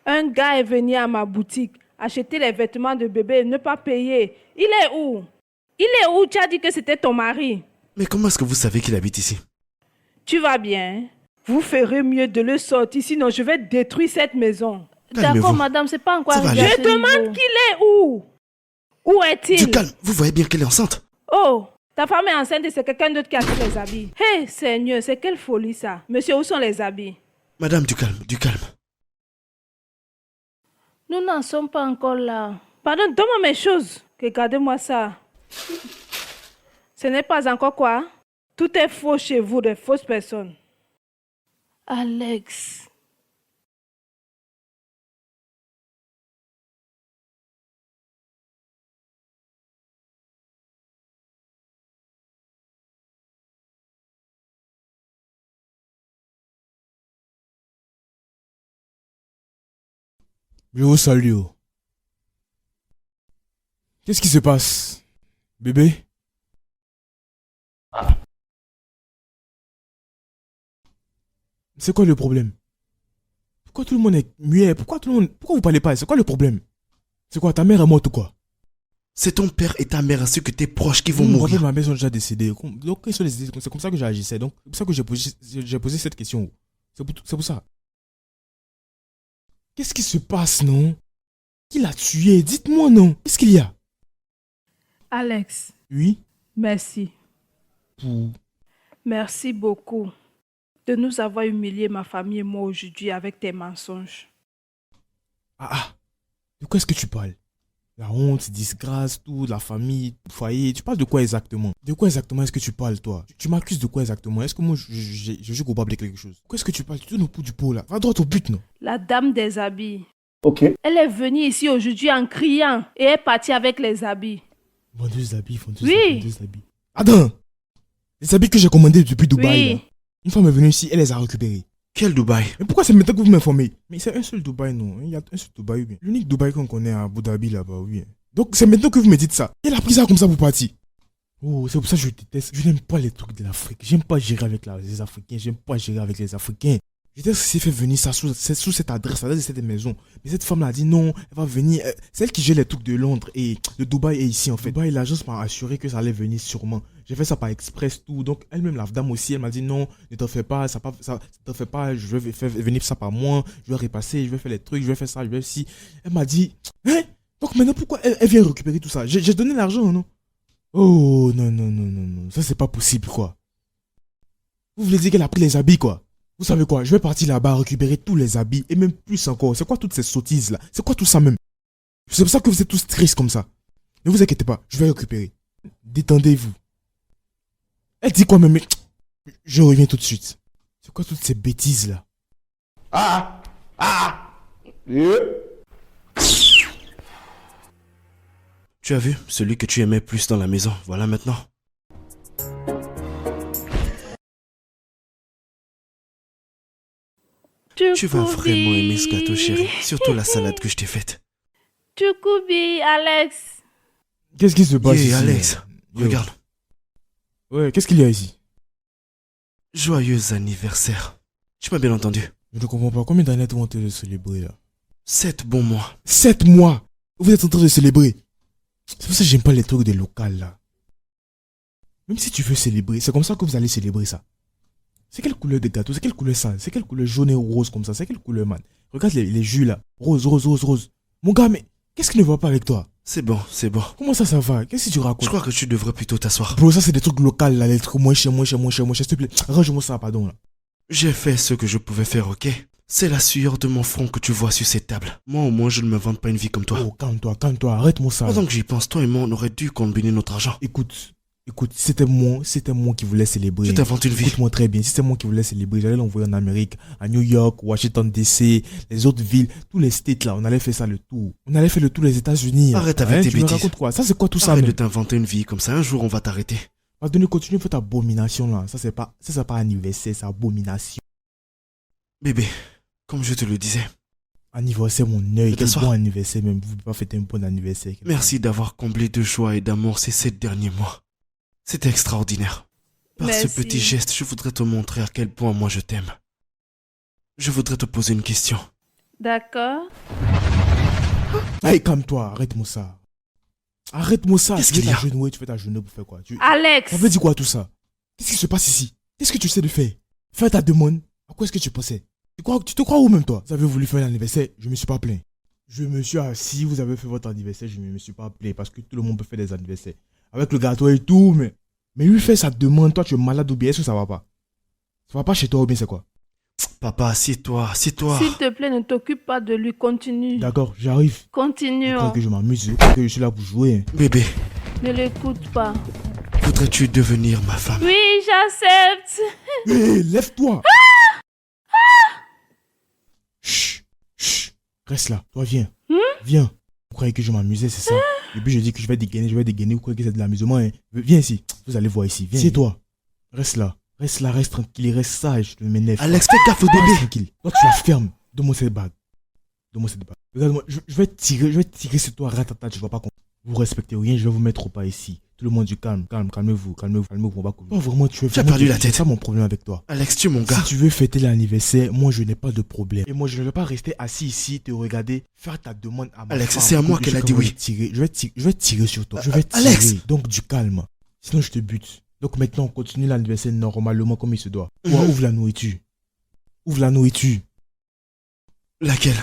Un gars est venu à ma boutique acheter les vêtements de bébé, ne pas payer. Il est où? Il est où? Tu as dit que c'était ton mari.
Mais comment est-ce que vous savez qu'il habite ici?
Tu vas bien? Vous ferez mieux de le sortir, sinon je vais détruire cette maison.
Calmez-vous.
D'accord, madame, c'est pas encore
Ça va
arrivé à
aller.
Je
ce
demande
niveau.
qu'il est où? Où est-il?
Du calme, vous voyez bien qu'elle est enceinte.
Oh, ta femme est enceinte et c'est quelqu'un d'autre qui a fait les habits. Hé, Seigneur, c'est quelle folie ça. Monsieur, où sont les habits?
Madame, du calme, du calme.
Nous n'en sommes pas encore là.
Pardon, donne-moi mes choses. Regardez-moi ça. Ce n'est pas encore quoi? Tout est faux chez vous, des fausses personnes.
Alex,
Je vous salue. Oh. Qu'est-ce qui se passe? Bébé? C'est quoi le problème? Pourquoi tout le monde est muet? Pourquoi vous parlez pas? C'est quoi le problème? C'est quoi, ta mère est morte ou quoi?
C'est ton père et ta mère ainsi que tes proches qui vont
En fait,
mourir.
ma mère sont déjà décédés. Donc, c'est comme ça que j'agissais. Donc, c'est pour ça que j'ai posé cette question. C'est pour ça. Qu'est-ce qui se passe, non? Qui l'a tué? Dites-moi, non? Qu'est-ce qu'il y a?
Alex,
Oui?
merci.
Pour...
Merci beaucoup de nous avoir humiliés, ma famille et moi, aujourd'hui avec tes mensonges.
Ah, de quoi est-ce que tu parles? La honte, disgrâce, tout, la famille, le foyer. Tu parles de quoi exactement? De quoi exactement est-ce que tu parles, toi? Tu m'accuses de quoi exactement? Est-ce que moi, je suis coupable de quelque chose? Qu'est-ce que tu parles? Tu tournes au bout du pot, là. Va droit au but, non?
La dame des habits.
Ok.
Elle est venue ici aujourd'hui en criant et est partie avec les habits.
Vendeuse d'habits,
Oui.
vendeuse d'habits. Attends! Les habits que j'ai commandés depuis Dubaï,
Oui.
là. Une femme est venue ici, elle les a récupérés.
Quel Dubaï?
Mais pourquoi c'est maintenant que vous m'informez? Mais c'est un seul Dubaï, non? Il y a un seul Dubaï, oui. L'unique Dubaï qu'on connaît à Abu Dhabi, là-bas, oui. Donc c'est maintenant que vous me dites ça. Elle a pris ça comme ça pour partir. Oh, c'est pour ça que je déteste. Je n'aime pas les trucs de l'Afrique. J'aime pas gérer avec les Africains. J'aime pas gérer avec les Africains. Je déteste que c'est fait venir ça sous cette adresse, l'adresse de cette maison. Mais cette femme-là a dit non, elle va venir. C'est elle qui gère les trucs de Londres et de Dubaï et ici en fait. Dubaï, l'agence m'a assuré que ça allait venir sûrement. J'ai fait ça par express tout. Donc elle-même, la dame aussi, elle m'a dit non, ne t'en fais pas, t'en fais pas, je vais faire venir ça par moi, je vais repasser, je vais faire les trucs, je vais faire ça, je vais si. Elle m'a dit, hein? Donc maintenant pourquoi elle vient récupérer tout ça? J'ai donné l'argent, non? Oh non, ça c'est pas possible quoi. Vous voulez dire qu'elle a pris les habits quoi? Vous savez quoi? Je vais partir là-bas récupérer tous les habits et même plus encore. C'est quoi toutes ces sottises là? C'est quoi tout ça même? C'est pour ça que vous êtes tous tristes comme ça. Ne vous inquiétez pas, je vais récupérer. Détendez-vous. Elle dit quoi même? Je reviens tout de suite. C'est quoi toutes ces bêtises là?
Tu as vu? Celui que tu aimais plus dans la maison. Voilà maintenant. Tu vas vraiment aimer ce gâteau, chérie. Surtout la salade que je t'ai faite.
Tchoukoubi, Alex.
Qu'est-ce qui se passe ici?
Alex,
Yo.
regarde.
Ouais, qu'est-ce qu'il y a ici?
Joyeux anniversaire. Tu m'as bien entendu?
Je ne comprends pas. Combien d'années vont te célébrer là?
7 bons mois.
7 mois! Vous êtes en train de célébrer. C'est pour ça que j'aime pas les trucs des locales là. Même si tu veux célébrer, c'est comme ça que vous allez célébrer ça. C'est quelle couleur de gâteau? C'est quelle couleur ça? C'est quelle couleur jaune et rose comme ça? C'est quelle couleur, man? Regarde les jus là. Rose. Mon gars, mais qu'est-ce qui ne va pas avec toi?
C'est bon.
Comment ça va? Qu'est-ce que tu racontes?
Je crois que tu devrais plutôt t'asseoir.
Bro, ça c'est des trucs locaux là, les trucs moins chers, s'il te plaît. Range-moi ça, pardon là.
J'ai fait ce que je pouvais faire, ok? C'est la sueur de mon front que tu vois sur cette table. Moi au moins je ne me vante pas une vie comme toi.
Oh, calme-toi, arrête-moi ça.
Pendant que j'y pense, toi et moi on aurait dû combiner notre argent.
Écoute, si c'était moi qui voulais célébrer.
Tu t'inventes une vie.
Écoute-moi très bien, si c'était moi qui voulais célébrer, j'allais l'envoyer en Amérique, à New York, Washington DC, les autres villes, tous les states là, on allait faire ça le tour. On allait faire le tour des États-Unis.
Arrête avec tes
tu me
bêtises.
racontes quoi? Ça c'est quoi tout ça
Arrête
même?
de t'inventer une vie comme ça, un jour on va t'arrêter.
Pardonne, continue à faire ta abomination là. Ça c'est pas anniversaire, c'est abomination.
Bébé, comme je te le disais,
Anniversaire mon œil,
Je
quel
t'assois.
bon anniversaire même. Vous pouvez pas fêter un bon anniversaire.
merci d'avoir comblé de joie et d'amour ces 7 derniers mois. C'était extraordinaire. Par ce
Merci.
petit geste, je voudrais te montrer à quel point moi je t'aime. Je voudrais te poser une question.
D'accord.
Allez, calme-toi, arrête-moi ça. Arrête-moi ça.
Qu'est-ce
Tu fais
qu'il y a?
Tu fais ta journée pour faire quoi?
Alex.
Ça veut dire quoi tout ça? Qu'est-ce qui se passe ici? Qu'est-ce que tu sais de faire? Faire ta demande? À quoi est-ce que tu pensais? Tu te crois où même toi? Vous avez voulu faire l'anniversaire, je me suis pas plaint. Je me suis assis, vous avez fait votre anniversaire, je me suis pas plaint parce que tout le monde peut faire des anniversaires. Avec le gâteau et tout, mais lui fait sa demande, toi tu es malade ou bien est-ce que ça va pas? Ça va pas chez toi ou bien c'est quoi?
Papa, assieds-toi.
S'il te plaît, ne t'occupe pas de lui. Continue.
D'accord, j'arrive. Tu
Continuons.
crois que je m'amuse, tu crois que je suis là pour jouer. Hein.
Bébé,
Ne l'écoute pas.
voudrais-tu devenir ma femme?
Oui, j'accepte.
Hé, lève-toi! Chut. Reste là, toi viens. Viens. Vous croyez que je m'amusais, c'est ça? Et puis je dis que je vais dégainer, vous croyez que c'est de l'amusement, hein? Viens ici, vous allez voir ici, viens. C'est toi. Reste là, reste tranquille, reste sage, je m'énerve.
Alex, fais gaffe au
Reste
bébé.
tranquille. Toi tu la fermes. Donne-moi cette bague. Regarde-moi, je vais tirer sur toi, ratata, tu vas pas comprendre. Vous respectez rien, je vais vous mettre au pas ici. Tout le monde du calmez-vous, on va couler. Non, vraiment, tu
as perdu la tête.
C'est ça mon problème avec toi.
Alex, tu es mon gars.
Si tu veux fêter l'anniversaire, moi je n'ai pas de problème. Et moi je ne vais pas rester assis ici, te regarder, faire ta demande à ma
Alex,
femme.
c'est à moi qu'elle a dit oui.
Je vais tirer sur toi. Je vais tirer.
Alex.
Donc du calme. Sinon je te bute. Donc maintenant on continue l'anniversaire normalement comme il se doit. Toi, ouvre la nourriture. Ouvre la nourriture.
Laquelle?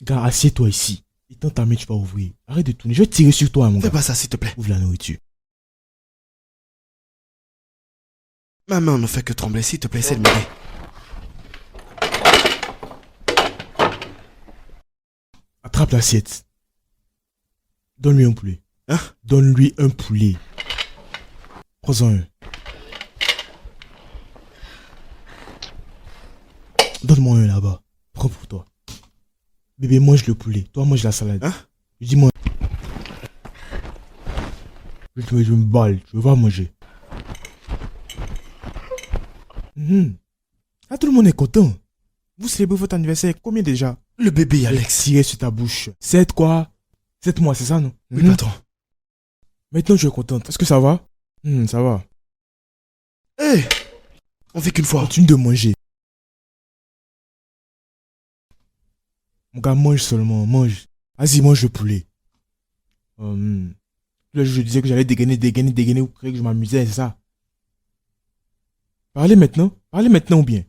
Gars, assieds-toi ici. Et tends ta main, tu vas ouvrir. Arrête de tourner. Je vais tirer sur toi, mon gars.
Fais pas ça, s'il te plaît.
Ouvre la nourriture.
Ma main ne fait que trembler, s'il te plaît, essaie de m'aider.
Attrape l'assiette. Donne-lui un poulet.
Hein?
Donne-lui un poulet. Prends-en un. Donne-moi un là-bas. Prends pour toi. Bébé, mange le poulet. Toi, mange la salade.
Hein?
Dis-moi. Je me balle. Je veux pas manger. Ah, tout le monde est content. Vous célébrez votre anniversaire. Combien déjà?
Le bébé, Alex.
Tirez sur ta bouche. 7 quoi? 7 mois, c'est ça, non?
Oui, patron.
Maintenant, je suis contente. Est-ce que ça va? Ça va.
Hé! On vit qu'une fois.
Continue de manger. Mon gars, mange seulement. Mange. Vas-y, mange le poulet. Là, je disais que j'allais dégainer. Vous croyez que je m'amusais, c'est ça? Parlez maintenant ou bien?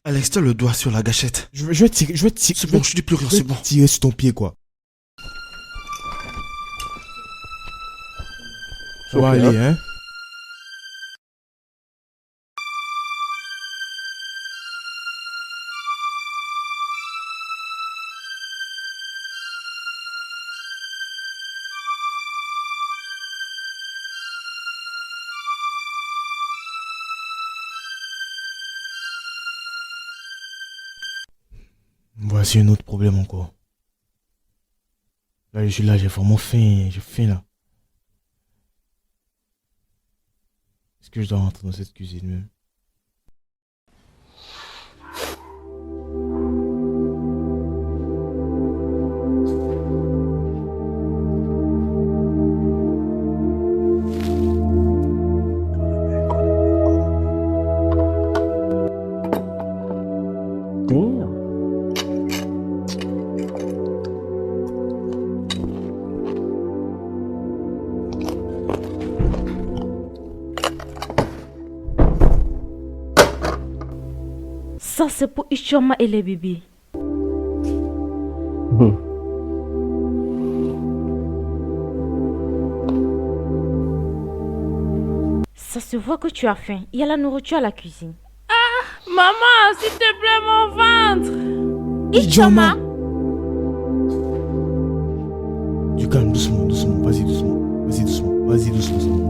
Alex, tu as le doigt sur la gâchette.
Je vais tirer.
C'est bon, je dis plus rien, c'est bon.
Tirer sur ton pied, quoi. Ça va aller, hein? Voici un autre problème encore. Là, je suis là, j'ai vraiment faim. J'ai faim, là. Est-ce que je dois rentrer dans cette cuisine même?
Ça, c'est pour Ichoma et les bébés. Ça se voit que tu as faim. Il y a la nourriture à la cuisine.
Maman, s'il te plaît, mon ventre.
Ichoma!
Du calme, doucement. Vas-y, doucement.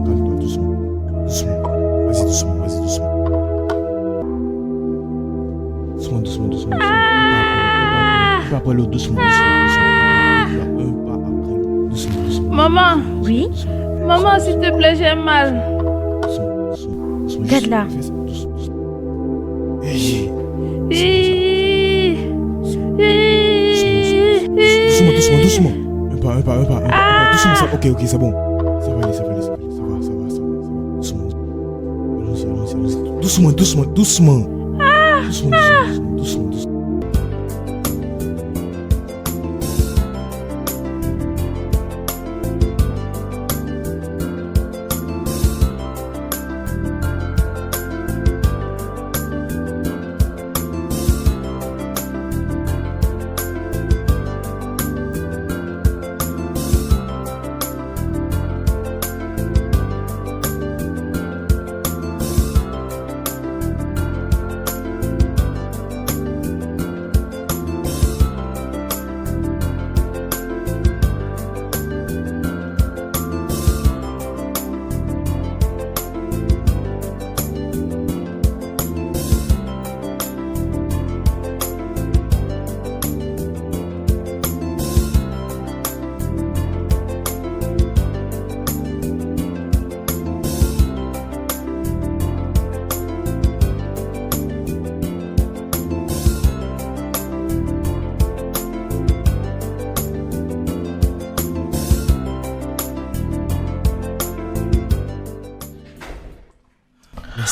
Calme-toi, doucement. Vas-y, doucement. Doucement. Un pas après l'autre, doucement. Doucement.
Maman.
Oui?
Maman, s'il te plaît, j'ai mal.
Doucement.
Regarde là.
Doucement. Un pas. Doucement, ça. Ok, c'est bon. Ça va aller. Ça va. Doucement. Doucement.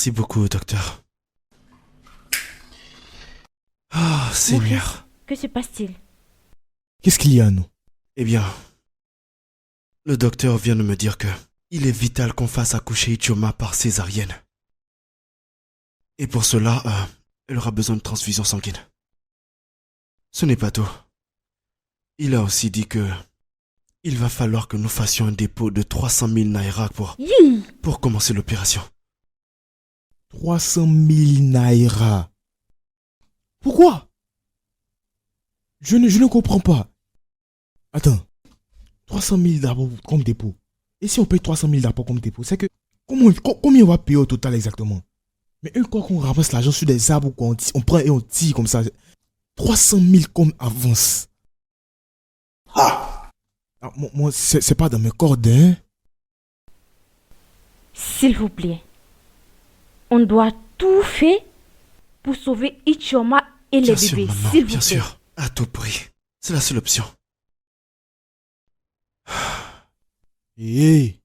Merci beaucoup, docteur. Ah, Seigneur.
Que se passe-t-il?
Qu'est-ce qu'il y a, nous?
Eh bien, le docteur vient de me dire que il est vital qu'on fasse accoucher Ichioma par césarienne. Et pour cela, elle aura besoin de transfusion sanguine. Ce n'est pas tout. Il a aussi dit que il va falloir que nous fassions un dépôt de 300 000 naira pour commencer l'opération.
300 000 naira. Pourquoi? Je ne comprends pas. Attends. 300 000 d'abord comme dépôt. Et si on paye 300 000 d'abord comme dépôt, c'est que... Combien on va payer au total exactement? Mais une fois qu'on ramasse l'argent sur des arbres, on prend et on tire comme ça. 300 000 comme avance. Moi, c'est pas dans mes cordes, hein?
S'il vous plaît. On doit tout faire pour sauver Ichioma et les
Bien sûr,
bébés.
maman,
S'il vous
bien
plaît.
sûr. À tout prix. C'est la seule option.
Hé!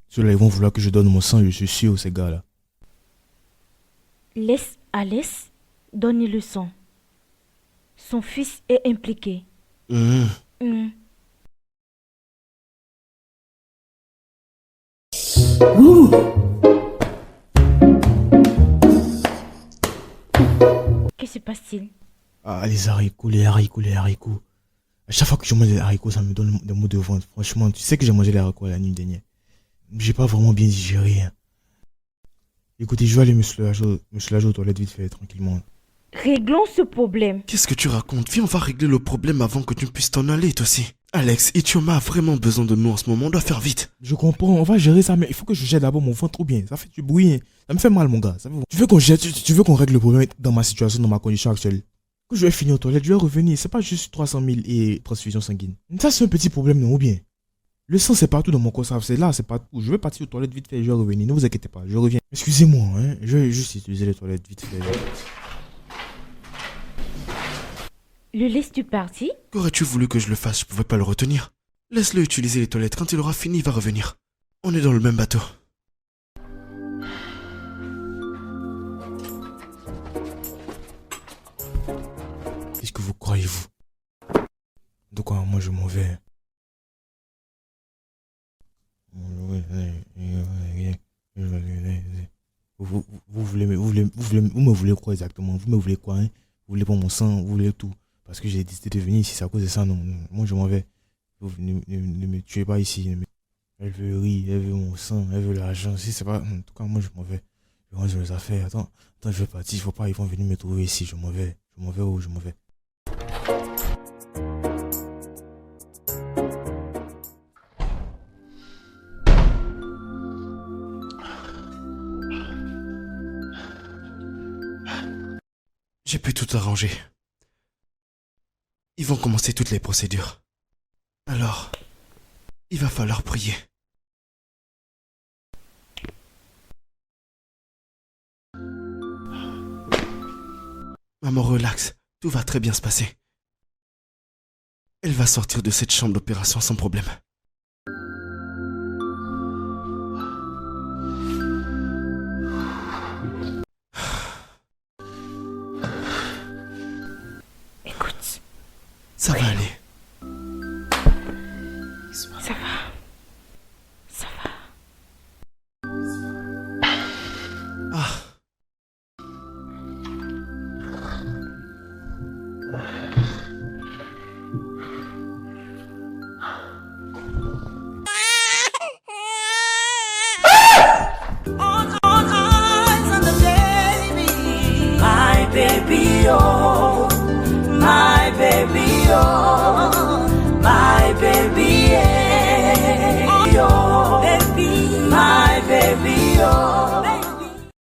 Ceux-là, ils vont vouloir que je donne mon sang, je suis sûr, ces gars-là.
Laisse Alès donner le sang. Son fils est impliqué. Que se passe-t-il?
Ah, les haricots. À chaque fois que je mange des haricots, ça me donne des maux de ventre. Franchement, tu sais que j'ai mangé les haricots la nuit dernière. J'ai pas vraiment bien digéré. Hein. Écoutez, je vais aller me soulager aux toilettes vite fait, tranquillement.
Réglons ce problème.
Qu'est-ce que tu racontes? Viens, on va régler le problème avant que tu puisses t'en aller, toi aussi. Alex, Ichioma a vraiment besoin de nous en ce moment, on doit faire vite.
Je comprends, on va gérer ça, mais il faut que je gère d'abord mon ventre ou bien. Ça fait du bruit, hein. Ça me fait mal, mon gars. Tu veux qu'on règle le problème dans ma situation, dans ma condition actuelle? Quand je vais finir aux toilettes, je vais revenir. C'est pas juste 300 000 et transfusion sanguine. Ça, c'est un petit problème, non, ou bien? Le sang, c'est partout dans mon corps, c'est là, c'est partout. Je vais partir aux toilettes vite fait et je vais revenir. Ne vous inquiétez pas, je reviens. Excusez-moi, hein. Je vais juste utiliser les toilettes vite fait.
Le laisses-tu partir?
Qu'aurais-tu voulu que je le fasse? Je pouvais pas le retenir. Laisse-le utiliser les toilettes. Quand il aura fini, il va revenir. On est dans le même bateau.
Qu'est-ce que vous croyez, vous? Donc, moi, je m'en vais. Vous me voulez quoi exactement? Vous me voulez quoi, hein? Vous voulez pas mon sang? Vous voulez tout? Parce que j'ai décidé de venir ici, c'est à cause de ça, non. Moi, je m'en vais. Ne me tuez pas ici. Elle veut rire, elle veut mon sang, elle veut l'argent. Si c'est pas... En tout cas, moi, je m'en vais. Je range mes affaires. Attends, je vais partir. Il faut pas, ils vont venir me trouver ici. Je m'en vais. Je m'en vais où? Je m'en vais.
J'ai pu tout arranger. Ils vont commencer toutes les procédures. Alors, il va falloir prier. Maman, relax. Tout va très bien se passer. Elle va sortir de cette chambre d'opération sans problème. Ça va aller.
Ça va. Ça va.
Ah.
All eyes on the baby, my baby, oh.